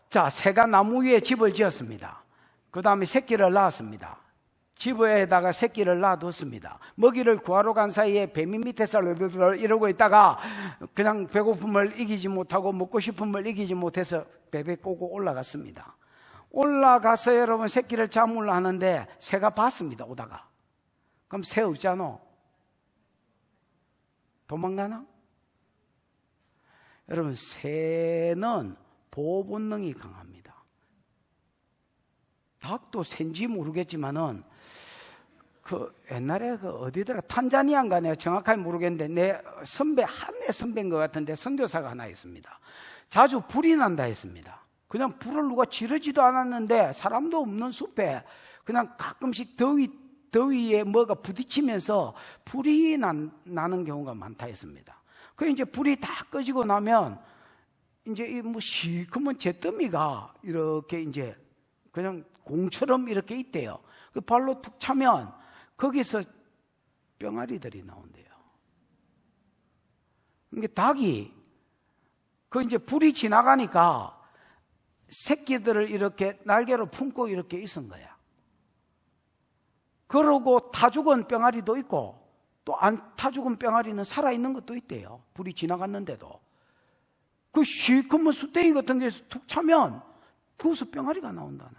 자, 새가 나무 위에 집을 지었습니다. 그 다음에 새끼를 낳았습니다. 집에다가 새끼를 낳아뒀습니다. 먹이를 구하러 간 사이에 뱀이 밑에서 이러고 있다가 그냥 배고픔을 이기지 못하고 먹고 싶음을 이기지 못해서 베베 꼬고 올라갔습니다. 올라가서 여러분 새끼를 잡으려 하는데 새가 봤습니다. 오다가. 그럼 새 없잖아. 도망가나? 여러분, 새는 보호 본능이 강합니다. 닭도 새인지 모르겠지만은 옛날에 어디더라? 탄자니아인가 내가 정확하게 모르겠는데 내 선배, 한내 선배인 것 같은데 선교사가 하나 있습니다. 자주 불이 난다 했습니다. 그냥 불을 누가 지르지도 않았는데 사람도 없는 숲에 그냥 가끔씩 더위에 뭐가 부딪히면서 불이 나는 경우가 많다 했습니다. 그 이제 불이 다 꺼지고 나면 이제 이 뭐 시커먼 잿더미가 이렇게 이제 그냥 공처럼 이렇게 있대요. 그 발로 툭 차면 거기서 병아리들이 나온대요. 그러니까 닭이 그 이제 불이 지나가니까 새끼들을 이렇게 날개로 품고 이렇게 있은 거야. 그러고 타 죽은 병아리도 있고 또 안 타 죽은 병아리는 살아있는 것도 있대요. 불이 지나갔는데도. 그 시커먼 수땡이 같은 데서 툭 차면 거기서 병아리가 나온다는.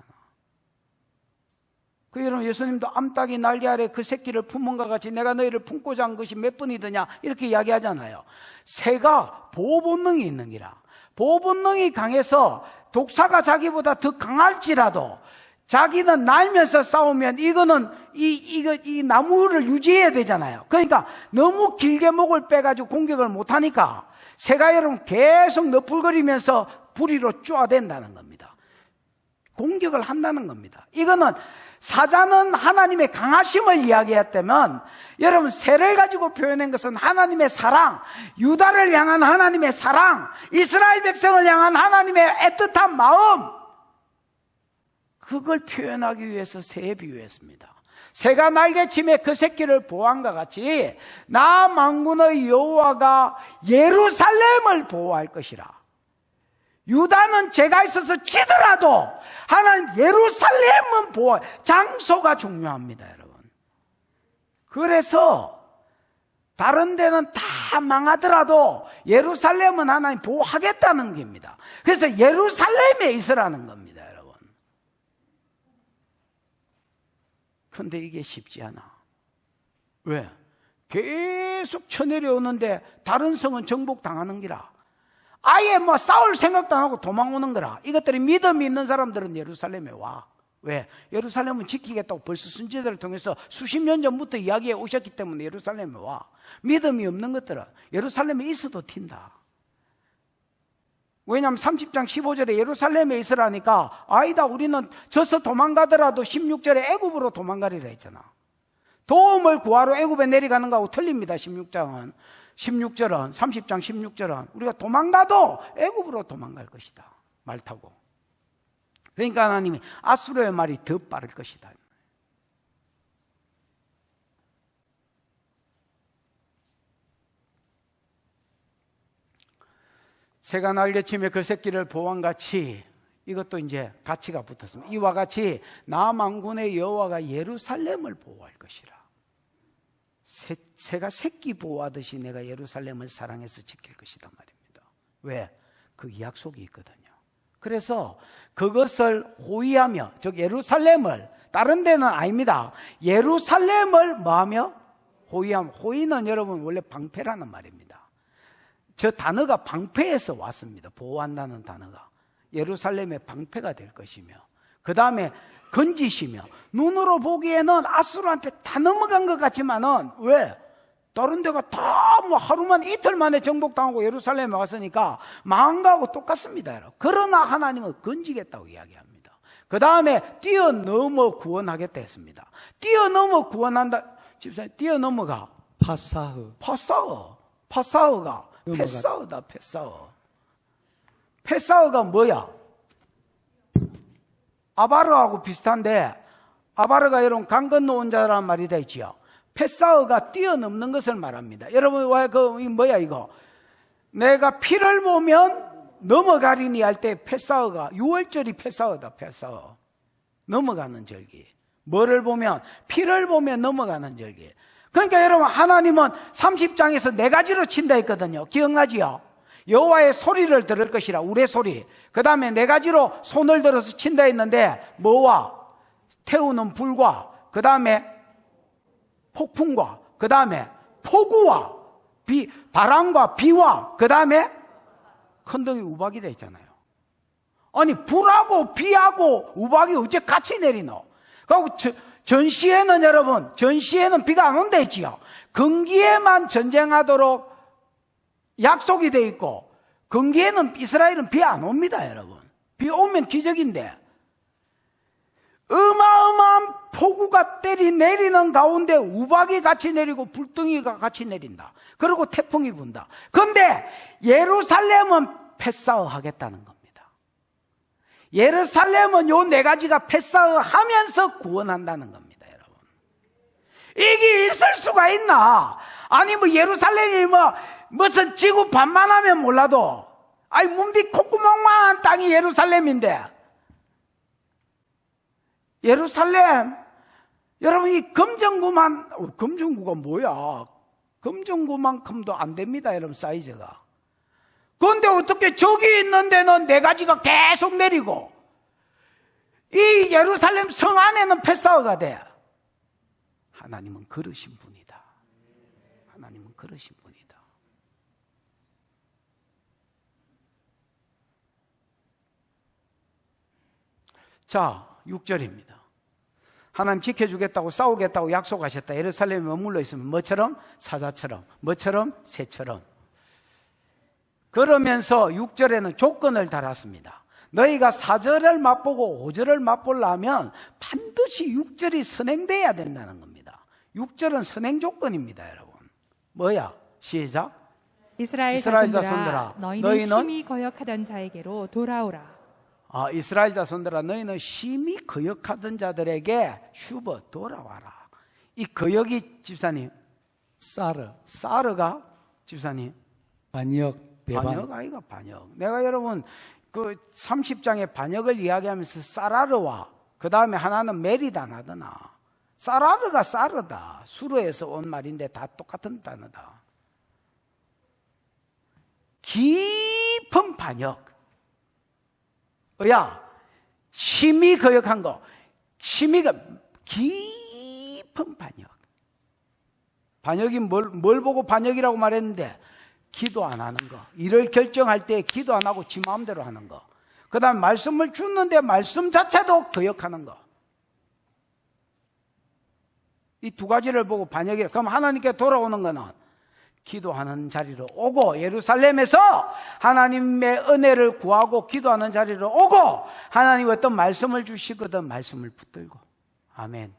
그 여러분, 예수님도 암탉이 날개 아래 그 새끼를 품은 것 같이 내가 너희를 품고 잔 것이 몇 번이더냐 이렇게 이야기하잖아요. 새가 보호본능이 있는 기라. 보호본능이 강해서 독사가 자기보다 더 강할지라도 자기는 날면서 싸우면 이거는 이 나무를 유지해야 되잖아요. 그러니까 너무 길게 목을 빼가지고 공격을 못하니까 새가 여러분 계속 너풀거리면서 부리로 쪼아댄다는 겁니다. 공격을 한다는 겁니다. 이거는 사자는 하나님의 강하심을 이야기했다면 여러분 새를 가지고 표현한 것은 하나님의 사랑, 유다를 향한 하나님의 사랑, 이스라엘 백성을 향한 하나님의 애틋한 마음, 그걸 표현하기 위해서 새에 비유했습니다. 새가 날개침에 그 새끼를 보호한과 같이 나 만군의 여호와가 예루살렘을 보호할 것이라. 유다는 죄가 있어서 치더라도 하나님 예루살렘은 보호, 장소가 중요합니다, 여러분. 그래서 다른 데는 다 망하더라도 예루살렘은 하나님 보호하겠다는 겁니다. 그래서 예루살렘에 있으라는 겁니다, 여러분. 근데 이게 쉽지 않아. 왜? 계속 쳐내려오는데 다른 성은 정복당하는 기라. 아예 뭐 싸울 생각도 안 하고 도망오는 거라. 이것들이 믿음이 있는 사람들은 예루살렘에 와. 왜? 예루살렘은 지키겠다고 벌써 선지자들을 통해서 수십 년 전부터 이야기해 오셨기 때문에 예루살렘에 와. 믿음이 없는 것들은 예루살렘에 있어도 튄다. 왜냐하면 30장 15절에 예루살렘에 있으라니까 아니다 우리는 져서 도망가더라도 16절에 애굽으로 도망가리라 했잖아. 도움을 구하러 애굽에 내려가는 거하고 틀립니다. 30장 16절은 우리가 도망가도 애굽으로 도망갈 것이다. 말 타고. 그러니까 하나님이 아수르의 말이 더 빠를 것이다. 새가 날개치며 그 새끼를 보호한같이 이것도 이제 가치가 붙었습니다. 이와 같이 나 만군의 여호와가 예루살렘을 보호할 것이라. 새가 새끼 보호하듯이 내가 예루살렘을 사랑해서 지킬 것이다 말입니다. 왜? 그 약속이 있거든요. 그래서 그것을 호위하며, 즉 예루살렘을, 다른 데는 아닙니다. 예루살렘을 뭐하며? 호위하며. 호위는 여러분 원래 방패라는 말입니다. 저 단어가 방패에서 왔습니다. 보호한다는 단어가. 예루살렘의 방패가 될 것이며, 그 다음에 건지시며, 눈으로 보기에는 아수르한테 다 넘어간 것 같지만은 왜? 다른 데가 다 뭐 하루만 이틀 만에 정복당하고 예루살렘에 왔으니까 망한 거하고 똑같습니다, 여러분. 그러나 하나님은 건지겠다고 이야기합니다. 그 다음에 뛰어넘어 구원하겠다 했습니다. 뛰어넘어 구원한다. 집사님, 뛰어넘어가 파사흐가 패사흐다. 패사흐가 뭐야? 아바르하고 비슷한데, 아바르가 여러분 강 건너온 자란 말이 되지요. 패사흐가 뛰어넘는 것을 말합니다. 여러분, 뭐야 이거? 내가 피를 보면 넘어가리니 할 때 패사흐가, 6월절이 패사흐다. 패사흐, 넘어가는 절기. 뭐를 보면? 피를 보면 넘어가는 절기. 그러니까 여러분, 하나님은 30장에서 4가지로 친다 했거든요. 기억나지요? 여호와의 소리를 들을 것이라, 우레 소리. 그 다음에 4가지로 손을 들어서 친다 했는데, 뭐와? 태우는 불과, 그 다음에 폭풍과, 그 다음에 폭우와, 바람과 비와, 그 다음에 큰덩이 우박이라 했잖아요. 아니, 불하고 비하고 우박이 어째 같이 내리노? 그리고 전시에는 여러분, 전시에는 비가 안 온다 했지요. 건기에만 전쟁하도록 약속이 돼 있고, 건기에는 이스라엘은 비 안 옵니다, 여러분. 비 오면 기적인데, 어마어마한 폭우가 내리는 가운데 우박이 같이 내리고 불덩이가 같이 내린다. 그리고 태풍이 분다. 그런데 예루살렘은 패싸움 하겠다는 겁니다. 예루살렘은 요 네 가지가 패싸움 하면서 구원한다는 겁니다, 여러분. 이게 있을 수가 있나? 아니, 예루살렘이 무슨 지구 반만 하면 몰라도, 아니, 몸뒤 콧구멍만한 땅이 예루살렘인데, 예루살렘, 여러분, 이 검정구가 뭐야? 검정구만큼도 안 됩니다, 여러분, 사이즈가. 그런데 어떻게 저기 있는 데는 네 가지가 계속 내리고, 이 예루살렘 성 안에는 패싸워가 돼. 하나님은 그러신 분이다. 하나님은 그러신 분이다. 자, 6절입니다. 하나님 지켜주겠다고 싸우겠다고 약속하셨다. 예루살렘에 머물러 있으면 뭐처럼? 사자처럼. 뭐처럼? 새처럼. 그러면서 6절에는 조건을 달았습니다. 너희가 4절을 맛보고 5절을 맛보려면 반드시 6절이 선행돼야 된다는 겁니다. 6절은 선행 조건입니다, 여러분. 뭐야? 시작. 이스라엘 자손들아, 자손들아 너희는 심히 거역하던 자에게로 돌아오라. 이스라엘 자손들아, 너희는 심히 거역하던 자들에게 슈버 돌아와라. 이 거역이 집사님, 사르가 집사님, 반역, 배반. 반역 아이가 반역. 내가 여러분 그 30장의 반역을 이야기하면서 사라르와 그 다음에 하나는 메리다 나더나. 사라르가 사르다. 수르에서 온 말인데 다 똑같은 단어다. 깊은 반역. 심히 거역한 거. 심히가 깊은 반역. 반역이 뭘 보고 반역이라고 말했는데, 기도 안 하는 거. 일을 결정할 때 기도 안 하고 지 마음대로 하는 거. 그 다음 말씀을 주는데 말씀 자체도 거역하는 거. 이 두 가지를 보고 반역이라. 그럼 하나님께 돌아오는 거는 기도하는 자리로 오고, 예루살렘에서 하나님의 은혜를 구하고 기도하는 자리로 오고, 하나님이 어떤 말씀을 주시거든 말씀을 붙들고. 아멘.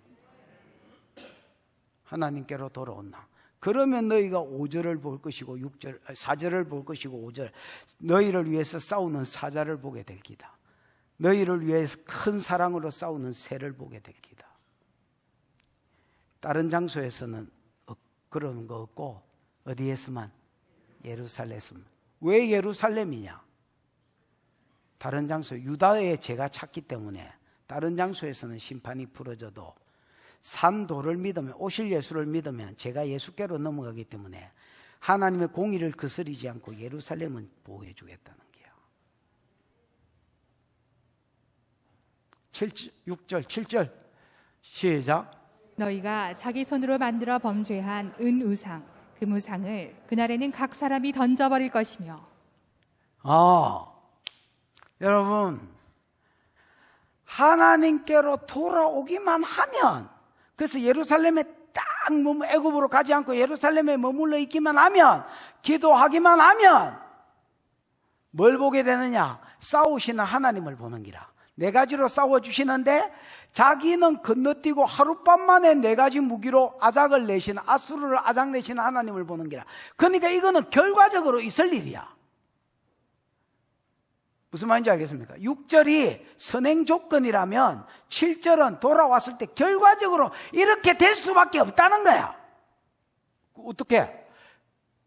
하나님께로 돌아온나. 그러면 너희가 5절을 볼 것이고 4절을 볼 것이고 5절, 너희를 위해서 싸우는 사자를 보게 될 기다. 너희를 위해서 큰 사랑으로 싸우는 새를 보게 될 기다. 다른 장소에서는 그런 거 없고 어디에서만? 예루살렘에서만. 왜 예루살렘이냐? 다른 장소, 유다의 죄가 찼기 때문에 다른 장소에서는 심판이 풀어져도 산도를 믿으면, 오실 예수를 믿으면 제가 예수께로 넘어가기 때문에 하나님의 공의를 거스르지 않고 예루살렘은 보호해 주겠다는 거예요. 6절, 7절 시작. 너희가 자기 손으로 만들어 범죄한 은우상 그 무상을 그날에는 각 사람이 던져버릴 것이며. 여러분, 하나님께로 돌아오기만 하면, 그래서 예루살렘에 딱 애굽으로 가지 않고 예루살렘에 머물러 있기만 하면, 기도하기만 하면 뭘 보게 되느냐? 싸우시는 하나님을 보는 기라. 네 가지로 싸워주시는데 자기는 건너뛰고 하룻밤 만에 네 가지 무기로 아작을 내시는, 아수르를 아작내시는 하나님을 보는 기라. 그러니까 이거는 결과적으로 있을 일이야. 무슨 말인지 알겠습니까? 6절이 선행 조건이라면 7절은 돌아왔을 때 결과적으로 이렇게 될 수밖에 없다는 거야. 어떻게?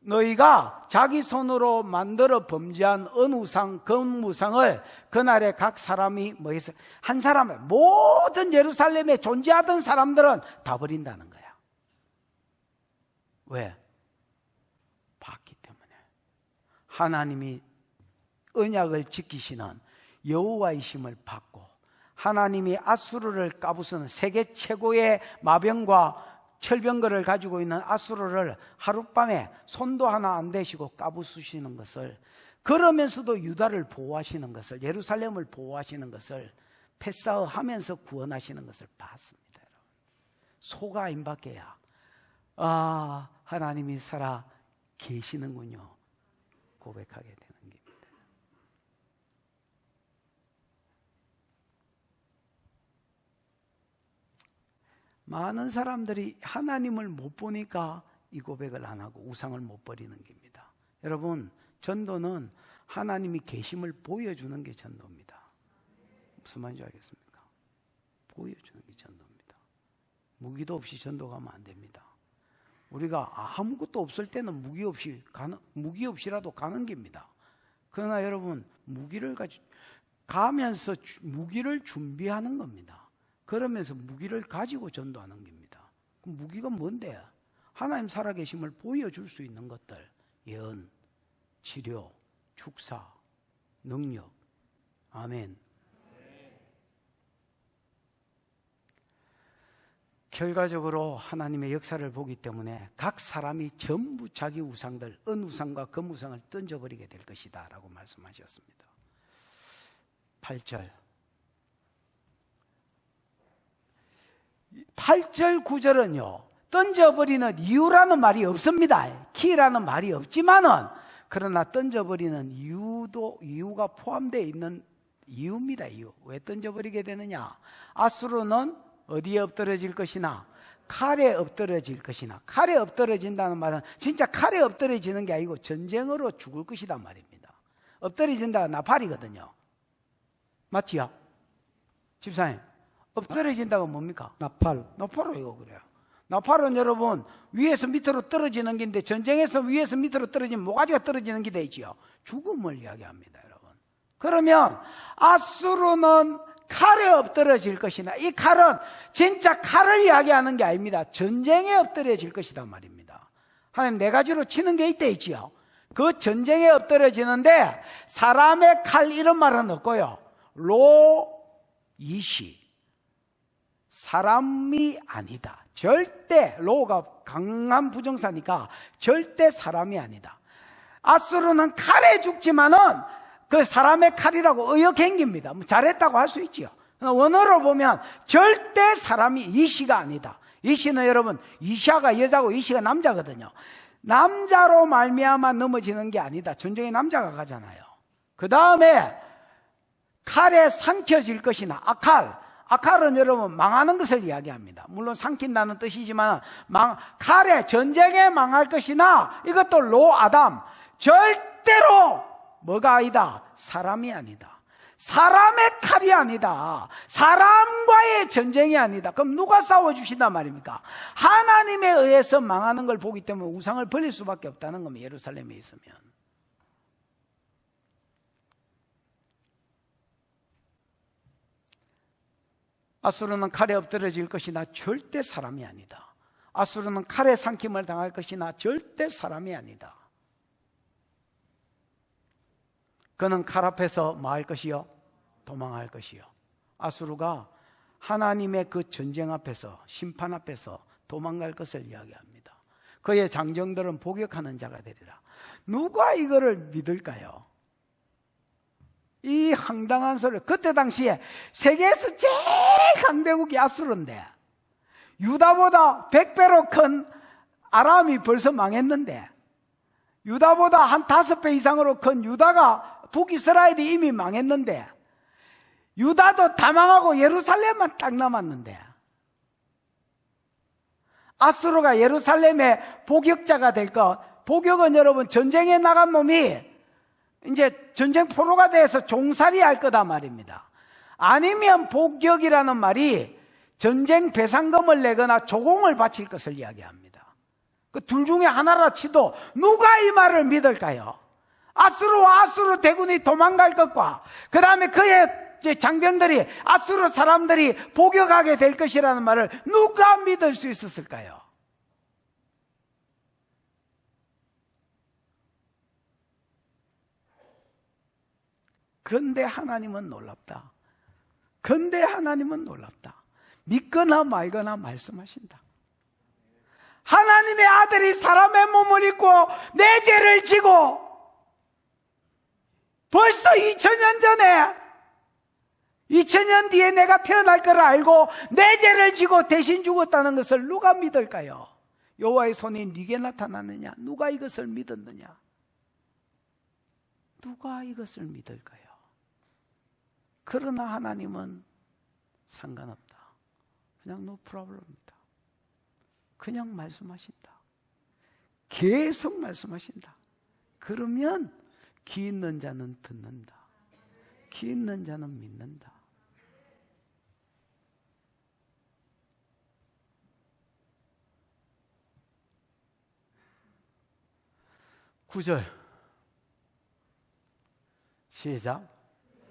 너희가 자기 손으로 만들어 범죄한 은우상, 금무상을 그날에 각 사람이 한 사람의 모든 예루살렘에 존재하던 사람들은 다 버린다는 거야. 왜? 봤기 때문에. 하나님이 언약을 지키시는 여호와이심을 받고, 하나님이 아수르를 까부수는 세계 최고의 마병과 철병거를 가지고 있는 아수르를 하룻밤에 손도 하나 안 대시고 까부수시는 것을, 그러면서도 유다를 보호하시는 것을, 예루살렘을 보호하시는 것을 패싸움하면서 구원하시는 것을 봤습니다. 소가 임박해야 하나님이 살아 계시는군요 고백하게 됩니다. 많은 사람들이 하나님을 못 보니까 이 고백을 안 하고 우상을 못 버리는 겁니다. 여러분, 전도는 하나님이 계심을 보여주는 게 전도입니다. 무슨 말인지 알겠습니까? 보여주는 게 전도입니다. 무기도 없이 전도 가면 안 됩니다. 우리가 아무것도 없을 때는 무기 없이라도 가는 겁니다. 그러나 여러분, 무기를 가면서 무기를 준비하는 겁니다. 그러면서 무기를 가지고 전도하는 겁니다. 그럼 무기가 뭔데? 하나님 살아계심을 보여줄 수 있는 것들, 예언, 치료, 축사, 능력. 아멘. 결과적으로 하나님의 역사를 보기 때문에 각 사람이 전부 자기 우상들, 은우상과 금우상을 던져버리게 될 것이다 라고 말씀하셨습니다. 8절 9절은요, 던져버리는 이유라는 말이 없습니다. 키라는 말이 없지만은, 그러나 던져버리는 이유가 포함되어 있는 이유입니다. 이유. 왜 던져버리게 되느냐? 아수르는 어디에 엎드러질 것이나 칼에 엎드러질 것이나, 칼에 엎드러진다는 말은 진짜 칼에 엎드러지는 게 아니고 전쟁으로 죽을 것이란 말입니다. 엎드러진다가 나팔이거든요. 맞지요? 집사님, 엎드러진다가 뭡니까? 나팔로 이거 그래요. 나팔은 여러분 위에서 밑으로 떨어지는 긴데, 전쟁에서 위에서 밑으로 떨어지면 모가지가 떨어지는 게 되지요. 죽음을 이야기합니다, 여러분. 그러면 아수르는 칼에 엎드러질 것이나, 이 칼은 진짜 칼을 이야기하는 게 아닙니다. 전쟁에 엎드러질 것이다 말입니다. 하나님 네 가지로 치는 게 있다 있지요. 그 전쟁에 엎드러지는데 사람의 칼 이런 말은 없고요. 로이시, 사람이 아니다. 절대, 로가 강한 부정사니까 절대 사람이 아니다. 아수르는 칼에 죽지만은 그 사람의 칼이라고 의역행기입니다. 잘했다고 할 수 있지요. 원어로 보면 절대 사람이 이시가 아니다. 이시는 여러분, 이샤가 여자고 이시가 남자거든요. 남자로 말미암아 넘어지는 게 아니다. 전쟁에 남자가 가잖아요. 그 다음에 칼에 삼켜질 것이나, 아칼은 여러분 망하는 것을 이야기합니다. 물론 삼킨다는 뜻이지만 칼에, 전쟁에 망할 것이나, 이것도 로아담, 절대로 뭐가 아니다? 사람이 아니다. 사람의 칼이 아니다. 사람과의 전쟁이 아니다. 그럼 누가 싸워주신단 말입니까? 하나님에 의해서 망하는 걸 보기 때문에 우상을 버릴 수밖에 없다는 겁니다. 예루살렘에 있으면. 아수르는 칼에 엎드러질 것이나 절대 사람이 아니다. 아수르는 칼에 삼킴을 당할 것이나 절대 사람이 아니다. 그는 칼 앞에서 뭐 할 것이요? 도망할 것이요. 아수르가 하나님의 그 전쟁 앞에서, 심판 앞에서 도망갈 것을 이야기합니다. 그의 장정들은 복역하는 자가 되리라. 누가 이거를 믿을까요? 이 황당한 소리. 그때 당시에 세계에서 제일 강대국이 아수르인데, 유다보다 100배로 큰 아람이 벌써 망했는데, 유다보다 한 5배 이상으로 큰 유다가, 북이스라엘이 이미 망했는데, 유다도 다 망하고 예루살렘만 딱 남았는데, 아수르가 예루살렘의 복역자가 될 것. 복역은 여러분 전쟁에 나간 놈이 이제 전쟁 포로가 돼서 종살이 할 거다 말입니다. 아니면 복역이라는 말이 전쟁 배상금을 내거나 조공을 바칠 것을 이야기합니다. 그 둘 중에 하나라 치도 누가 이 말을 믿을까요? 아수르 대군이 도망갈 것과 그 다음에 그의 장병들이, 아수르 사람들이 복역하게 될 것이라는 말을 누가 믿을 수 있었을까요? 그런데 하나님은 놀랍다. 그런데 하나님은 놀랍다. 믿거나 말거나 말씀하신다. 하나님의 아들이 사람의 몸을 입고 내 죄를 지고 벌써 2000년 전에, 2000년 뒤에 내가 태어날 걸 알고 내 죄를 지고 대신 죽었다는 것을 누가 믿을까요? 여호와의 손이 네게 나타났느냐? 누가 이것을 믿었느냐? 누가 이것을 믿을까요? 그러나 하나님은 상관없다. 그냥 no problem입니다. 그냥 말씀하신다. 계속 말씀하신다. 그러면 귀 있는 자는 듣는다. 귀 있는 자는 믿는다. 구절 시작.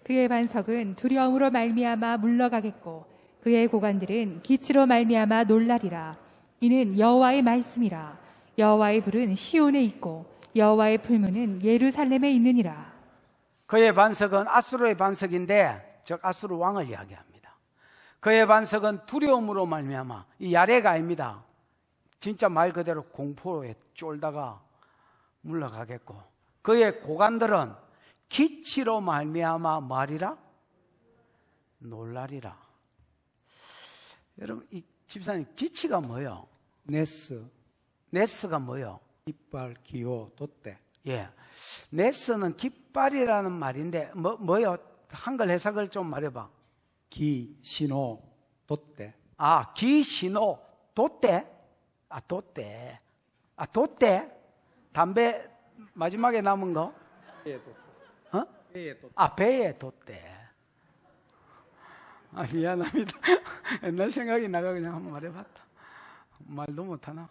그의 반석은 두려움으로 말미암아 물러가겠고 그의 고관들은 기치로 말미암아 놀라리라. 이는 여호와의 말씀이라. 여호와의 불은 시온에 있고 여호와의 풀무는 예루살렘에 있느니라. 그의 반석은 아수르의 반석인데 즉 아수르 왕을 이야기합니다. 그의 반석은 두려움으로 말미암아, 이 야레가 아닙니다. 진짜 말 그대로 공포에 쫄다가 물러가겠고 그의 고관들은 기치로 말미암아 말이라 놀라리라. 여러분, 이 집사님, 기치가 뭐요? 네스가 뭐요? 이빨, 기호, 돛대. 예, 네스는 깃발이라는 말인데 뭐요? 한글 해석을 좀 말해봐. 기, 신호, 돛대. 아, 기, 신호, 돛대? 아, 돛대. 아, 돛대? 담배 마지막에 남은 거? 배의 돛대. 어? 배의 돛대. 아, 배의 돛대. 아, 미안합니다. 옛날 생각이 나가 그냥 한번 말해봤다. 말도 못하나?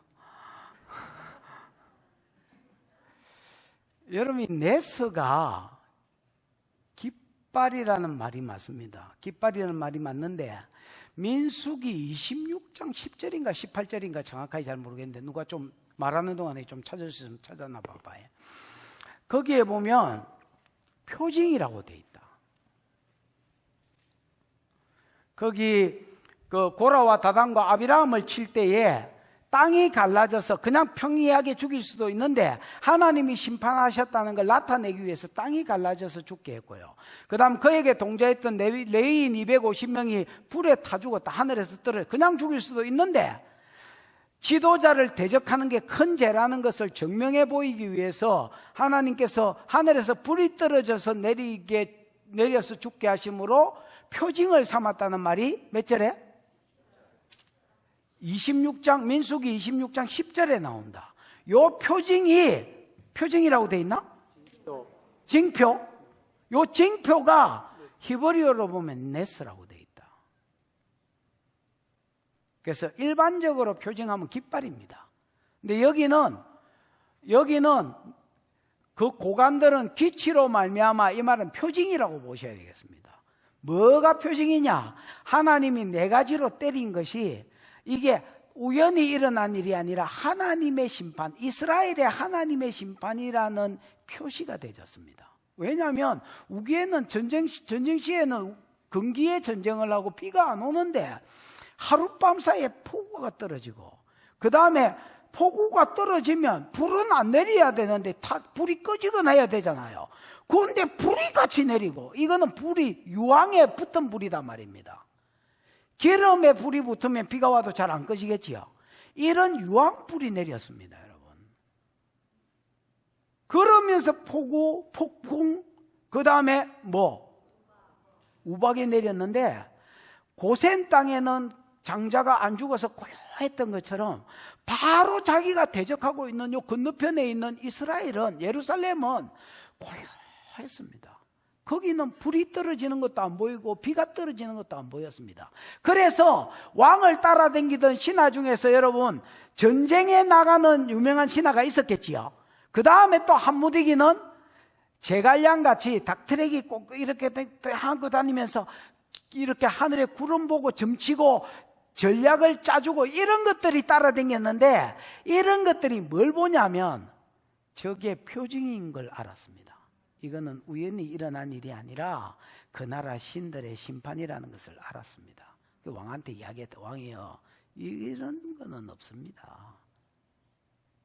여러분, 이 네스가 깃발이라는 말이 맞습니다. 깃발이라는 말이 맞는데 민수기 26장 10절인가 18절인가 정확하게 잘 모르겠는데 누가 좀 말하는 동안에 좀 찾을 수 있으면 찾아나 봐봐요. 거기에 보면 표징이라고 돼 있다. 거기 그 고라와 다단과 아비람을 칠 때에 땅이 갈라져서 그냥 평이하게 죽일 수도 있는데 하나님이 심판하셨다는 걸 나타내기 위해서 땅이 갈라져서 죽게 했고요. 그 다음 그에게 동조했던 레위인 250명이 불에 타 죽었다. 하늘에서 떨어져 그냥 죽일 수도 있는데 지도자를 대적하는 게 큰 죄라는 것을 증명해 보이기 위해서 하나님께서 하늘에서 불이 떨어져서 내려서 죽게 하심으로 표징을 삼았다는 말이 몇 절에? 26장, 민수기 26장 10절에 나온다. 요 표징이라고 돼 있나? 징표. 요 징표가 히브리어로 보면 네스라고 돼 있다. 그래서 일반적으로 표징하면 깃발입니다. 근데 여기는 그 고관들은 기치로 말미암아 이 말은 표징이라고 보셔야 되겠습니다. 뭐가 표징이냐? 하나님이 네 가지로 때린 것이 이게 우연히 일어난 일이 아니라 하나님의 심판, 이스라엘의 하나님의 심판이라는 표시가 되졌습니다. 왜냐하면 우기에는 전쟁 시에는 건기에 전쟁을 하고 비가 안 오는데 하룻밤 사이에 폭우가 떨어지고 그 다음에 폭우가 떨어지면 불은 안 내려야 되는데 불이 꺼지거나 해야 되잖아요. 그런데 불이 같이 내리고 이거는 불이 유황에 붙은 불이단 말입니다. 기름에 불이 붙으면 비가 와도 잘 안 꺼지겠지요. 이런 유황불이 내렸습니다, 여러분. 그러면서 폭우, 폭풍, 그 다음에 우박이 내렸는데 고센 땅에는 장자가 안 죽어서 고요했던 것처럼 바로 자기가 대적하고 있는 요 건너편에 있는 이스라엘은, 예루살렘은 고요했습니다. 거기는 불이 떨어지는 것도 안 보이고 비가 떨어지는 것도 안 보였습니다. 그래서 왕을 따라다니던 신하 중에서 여러분 전쟁에 나가는 유명한 신하가 있었겠지요. 그 다음에 또 한무디기는 제갈량같이 닭트랙이 꼭 이렇게 하고 다니면서 이렇게 하늘에 구름 보고 점치고 전략을 짜주고 이런 것들이 따라다녔는데 이런 것들이 뭘 보냐면 저게 표징인 걸 알았습니다. 이거는 우연히 일어난 일이 아니라 그 나라 신들의 심판이라는 것을 알았습니다. 그 왕한테 이야기했다. 왕이요, 이런 거는 없습니다.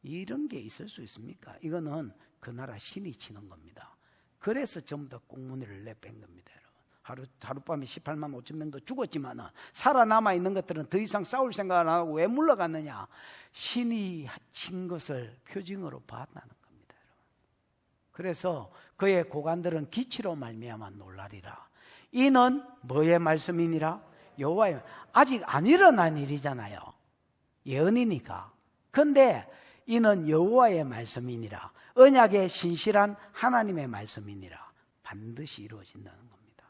이런 게 있을 수 있습니까? 이거는 그 나라 신이 치는 겁니다. 그래서 전부 다 꽁무니를 내뺀 겁니다, 여러분. 하룻밤에 18만 5천 명도 죽었지만 살아남아 있는 것들은 더 이상 싸울 생각을 안 하고 왜 물러갔느냐? 신이 친 것을 표징으로 봤다는 겁니다. 그래서 그의 고관들은 기치로 말미암아 놀라리라. 이는 뭐의 말씀이니라? 여호와의, 아직 안 일어난 일이잖아요. 예언이니까. 그런데 이는 여호와의 말씀이니라. 언약의 신실한 하나님의 말씀이니라. 반드시 이루어진다는 겁니다.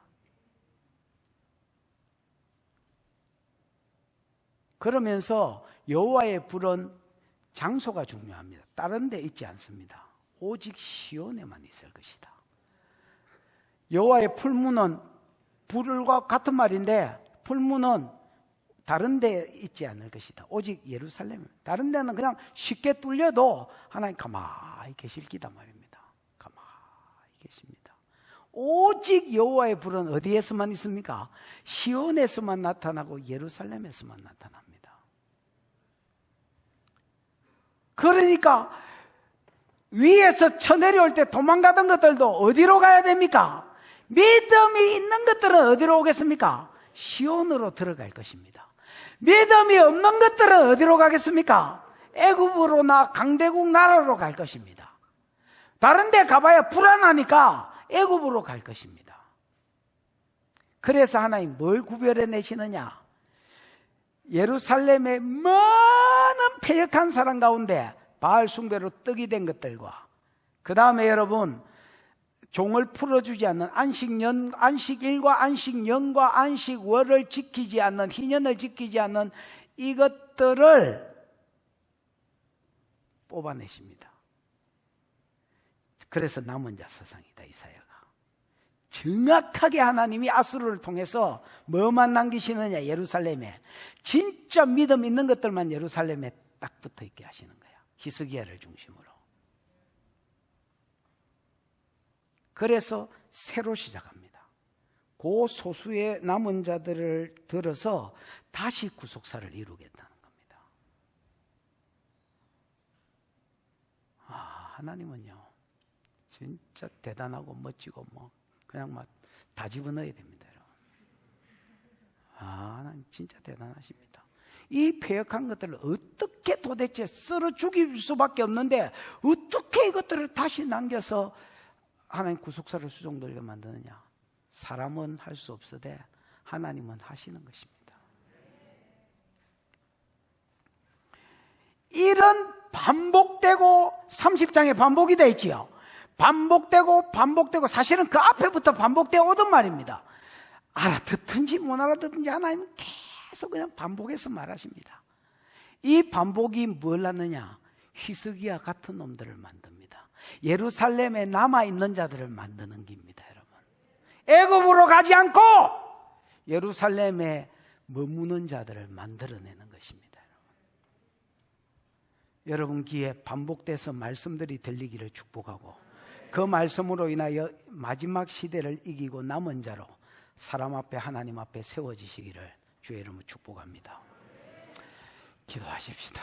그러면서 여호와의 불은 장소가 중요합니다. 다른 데 있지 않습니다. 오직 시온에만 있을 것이다. 여호와의 풀무는 불과 같은 말인데 풀무는 다른 데 있지 않을 것이다. 오직 예루살렘. 다른 데는 그냥 쉽게 뚫려도 하나님 가만히 계실 기단 말입니다. 가만히 계십니다. 오직 여호와의 불은 어디에서만 있습니까? 시온에서만 나타나고 예루살렘에서만 나타납니다. 그러니까 위에서 쳐내려올 때 도망가던 것들도 어디로 가야 됩니까? 믿음이 있는 것들은 어디로 오겠습니까? 시온으로 들어갈 것입니다. 믿음이 없는 것들은 어디로 가겠습니까? 애굽으로나 강대국 나라로 갈 것입니다. 다른 데 가봐야 불안하니까 애굽으로 갈 것입니다. 그래서 하나님 뭘 구별해내시느냐? 예루살렘의 많은 패역한 사람 가운데 바알 숭배로 떡이 된 것들과 그 다음에 여러분 종을 풀어주지 않는 안식일과 안식년과 안식월을 지키지 않는 희년을 지키지 않는 이것들을 뽑아내십니다. 그래서 남은 자 세상이다 이사야가. 정확하게 하나님이 아수르를 통해서 뭐만 남기시느냐? 예루살렘에 진짜 믿음 있는 것들만 예루살렘에 딱 붙어있게 하시는 거예요. 히스기야를 중심으로. 그래서 새로 시작합니다. 그 소수의 남은 자들을 들어서 다시 구속사를 이루겠다는 겁니다. 하나님은요 진짜 대단하고 멋지고 그냥 막 다 집어넣어야 됩니다. 여러분. 하나님 진짜 대단하십니다. 이 패역한 것들을 어떻게 도대체 썰어 죽일 수밖에 없는데 어떻게 이것들을 다시 남겨서 하나님 구속사를 수종들게 만드느냐? 사람은 할 수 없으되 하나님은 하시는 것입니다. 이런 반복되고 30장에 반복이 되어 있지요. 반복되고 사실은 그 앞에부터 반복되어 오던 말입니다. 알아듣든지 못 알아듣든지 하나님은 계속 그냥 반복해서 말하십니다. 이 반복이 뭘 하느냐? 히스기야 같은 놈들을 만듭니다. 예루살렘에 남아있는 자들을 만드는 겁니다. 여러분, 애굽으로 가지 않고 예루살렘에 머무는 자들을 만들어내는 것입니다. 여러분 귀에 반복돼서 말씀들이 들리기를 축복하고 그 말씀으로 인하여 마지막 시대를 이기고 남은 자로 사람 앞에 하나님 앞에 세워지시기를 주의 이름으로 축복합니다. 기도하십시다.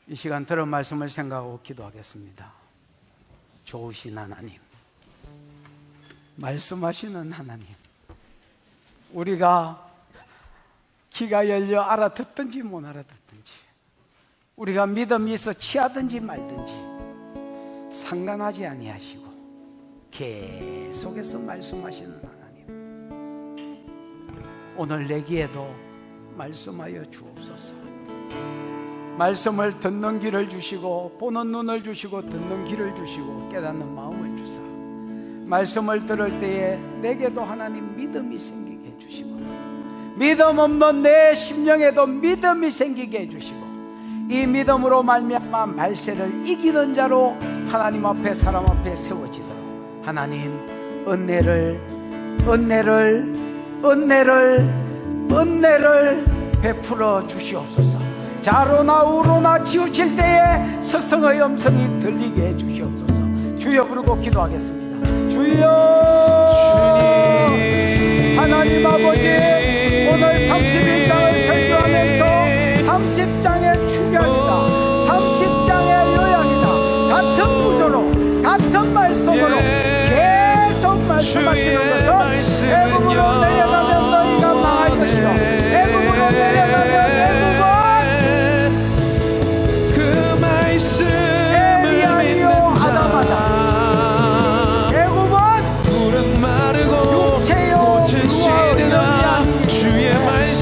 이 시간 들은 말씀을 생각하고 기도하겠습니다. 좋으신 하나님, 말씀하시는 하나님, 우리가 귀가 열려 알아듣든지 못 알아듣든지, 우리가 믿음이 있어 취하든지 말든지 상관하지 아니하시고 계속해서 말씀하시는 하나님, 오늘 내기에도 말씀하여 주옵소서. 말씀을 듣는 귀를 주시고 보는 눈을 주시고 듣는 귀를 주시고 깨닫는 마음을 주사 말씀을 들을 때에 내게도 하나님 믿음이 생기게 해주시고 믿음 없는 내 심령에도 믿음이 생기게 해주시고 이 믿음으로 말미암아 말세를 이기는 자로 하나님 앞에 사람 앞에 세워지도록 하나님 은혜를 베풀어 주시옵소서. 자로나 우로나 치우칠 때에 스승의 음성이 들리게 해 주시옵소서. 주여 부르고 기도하겠습니다. 주여 하나님 아버지, 오늘 31장을 설교하면서 30장의 충격이다, 30장의 요약이다, 같은 구조로 같은 말씀으로 계속 말씀하시는 것은 애굽으로 내려가면 너희가 망할 것이요 애굽으로 내려가면 애굽은 그 말씀을 믿는 자 애굽은 푸른 마르고 육체요 주의 말씀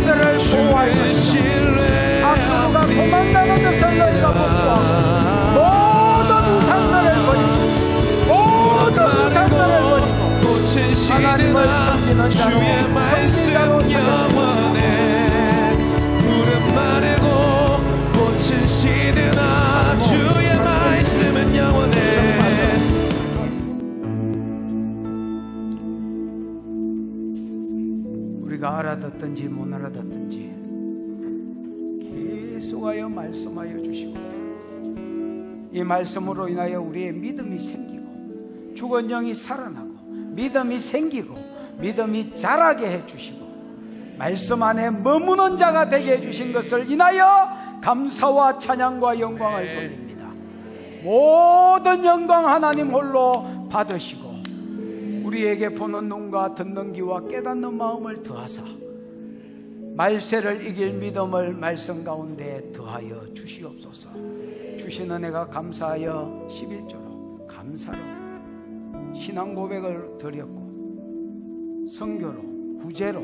자들을 보호할 것이다. 아수르가 도망가는 것을 너희가 복구하고 모든 우상들을 버리고 모든 우상들을 버리고 하나님을 섬기는 자로 성신자로 영원해. 푸른 마르고 꽃은 시드나 주의 말씀은 영원해. 우리가 알아듣든지 못 알아듣든지 계속하여 말씀하여 주시고 이 말씀으로 인하여 우리의 믿음이 생기고 죽은 영이 살아나고 믿음이 생기고 믿음이 자라게 해주시고 말씀 안에 머무는 자가 되게 해주신 것을 인하여 감사와 찬양과 영광을 돌립니다. 모든 영광 하나님 홀로 받으시고 우리에게 보는 눈과 듣는 귀와 깨닫는 마음을 더하사 말세를 이길 믿음을 말씀 가운데 더하여 주시옵소서. 주신 은혜가 감사하여 11조로 감사로 신앙 고백을 드렸고 선교로 구제로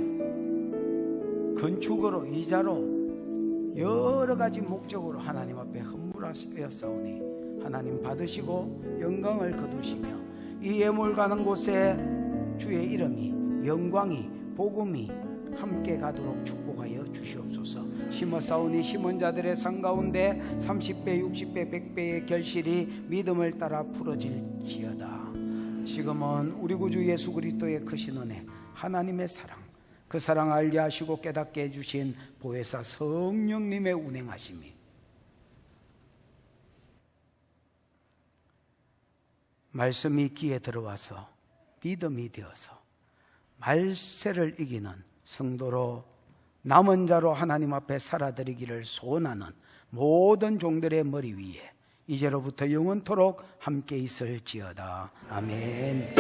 건축으로 이자로 여러 가지 목적으로 하나님 앞에 헌물하였사오니 하나님 받으시고 영광을 거두시며 이 예물 가는 곳에 주의 이름이 영광이 복음이 함께 가도록 축복하여 주시옵소서. 심었사오니 심은 자들의 상 가운데 30배 60배 100배의 결실이 믿음을 따라 풀어질지어다. 지금은 우리 구주 예수 그리스도의 크신 은혜 하나님의 사랑 그 사랑 알게 하시고 깨닫게 해주신 보혜사 성령님의 운행하심이 말씀이 귀에 들어와서 믿음이 되어서 말세를 이기는 성도로 남은 자로 하나님 앞에 살아드리기를 소원하는 모든 종들의 머리 위에 이제로부터 영원토록 함께 있을지어다. 아멘.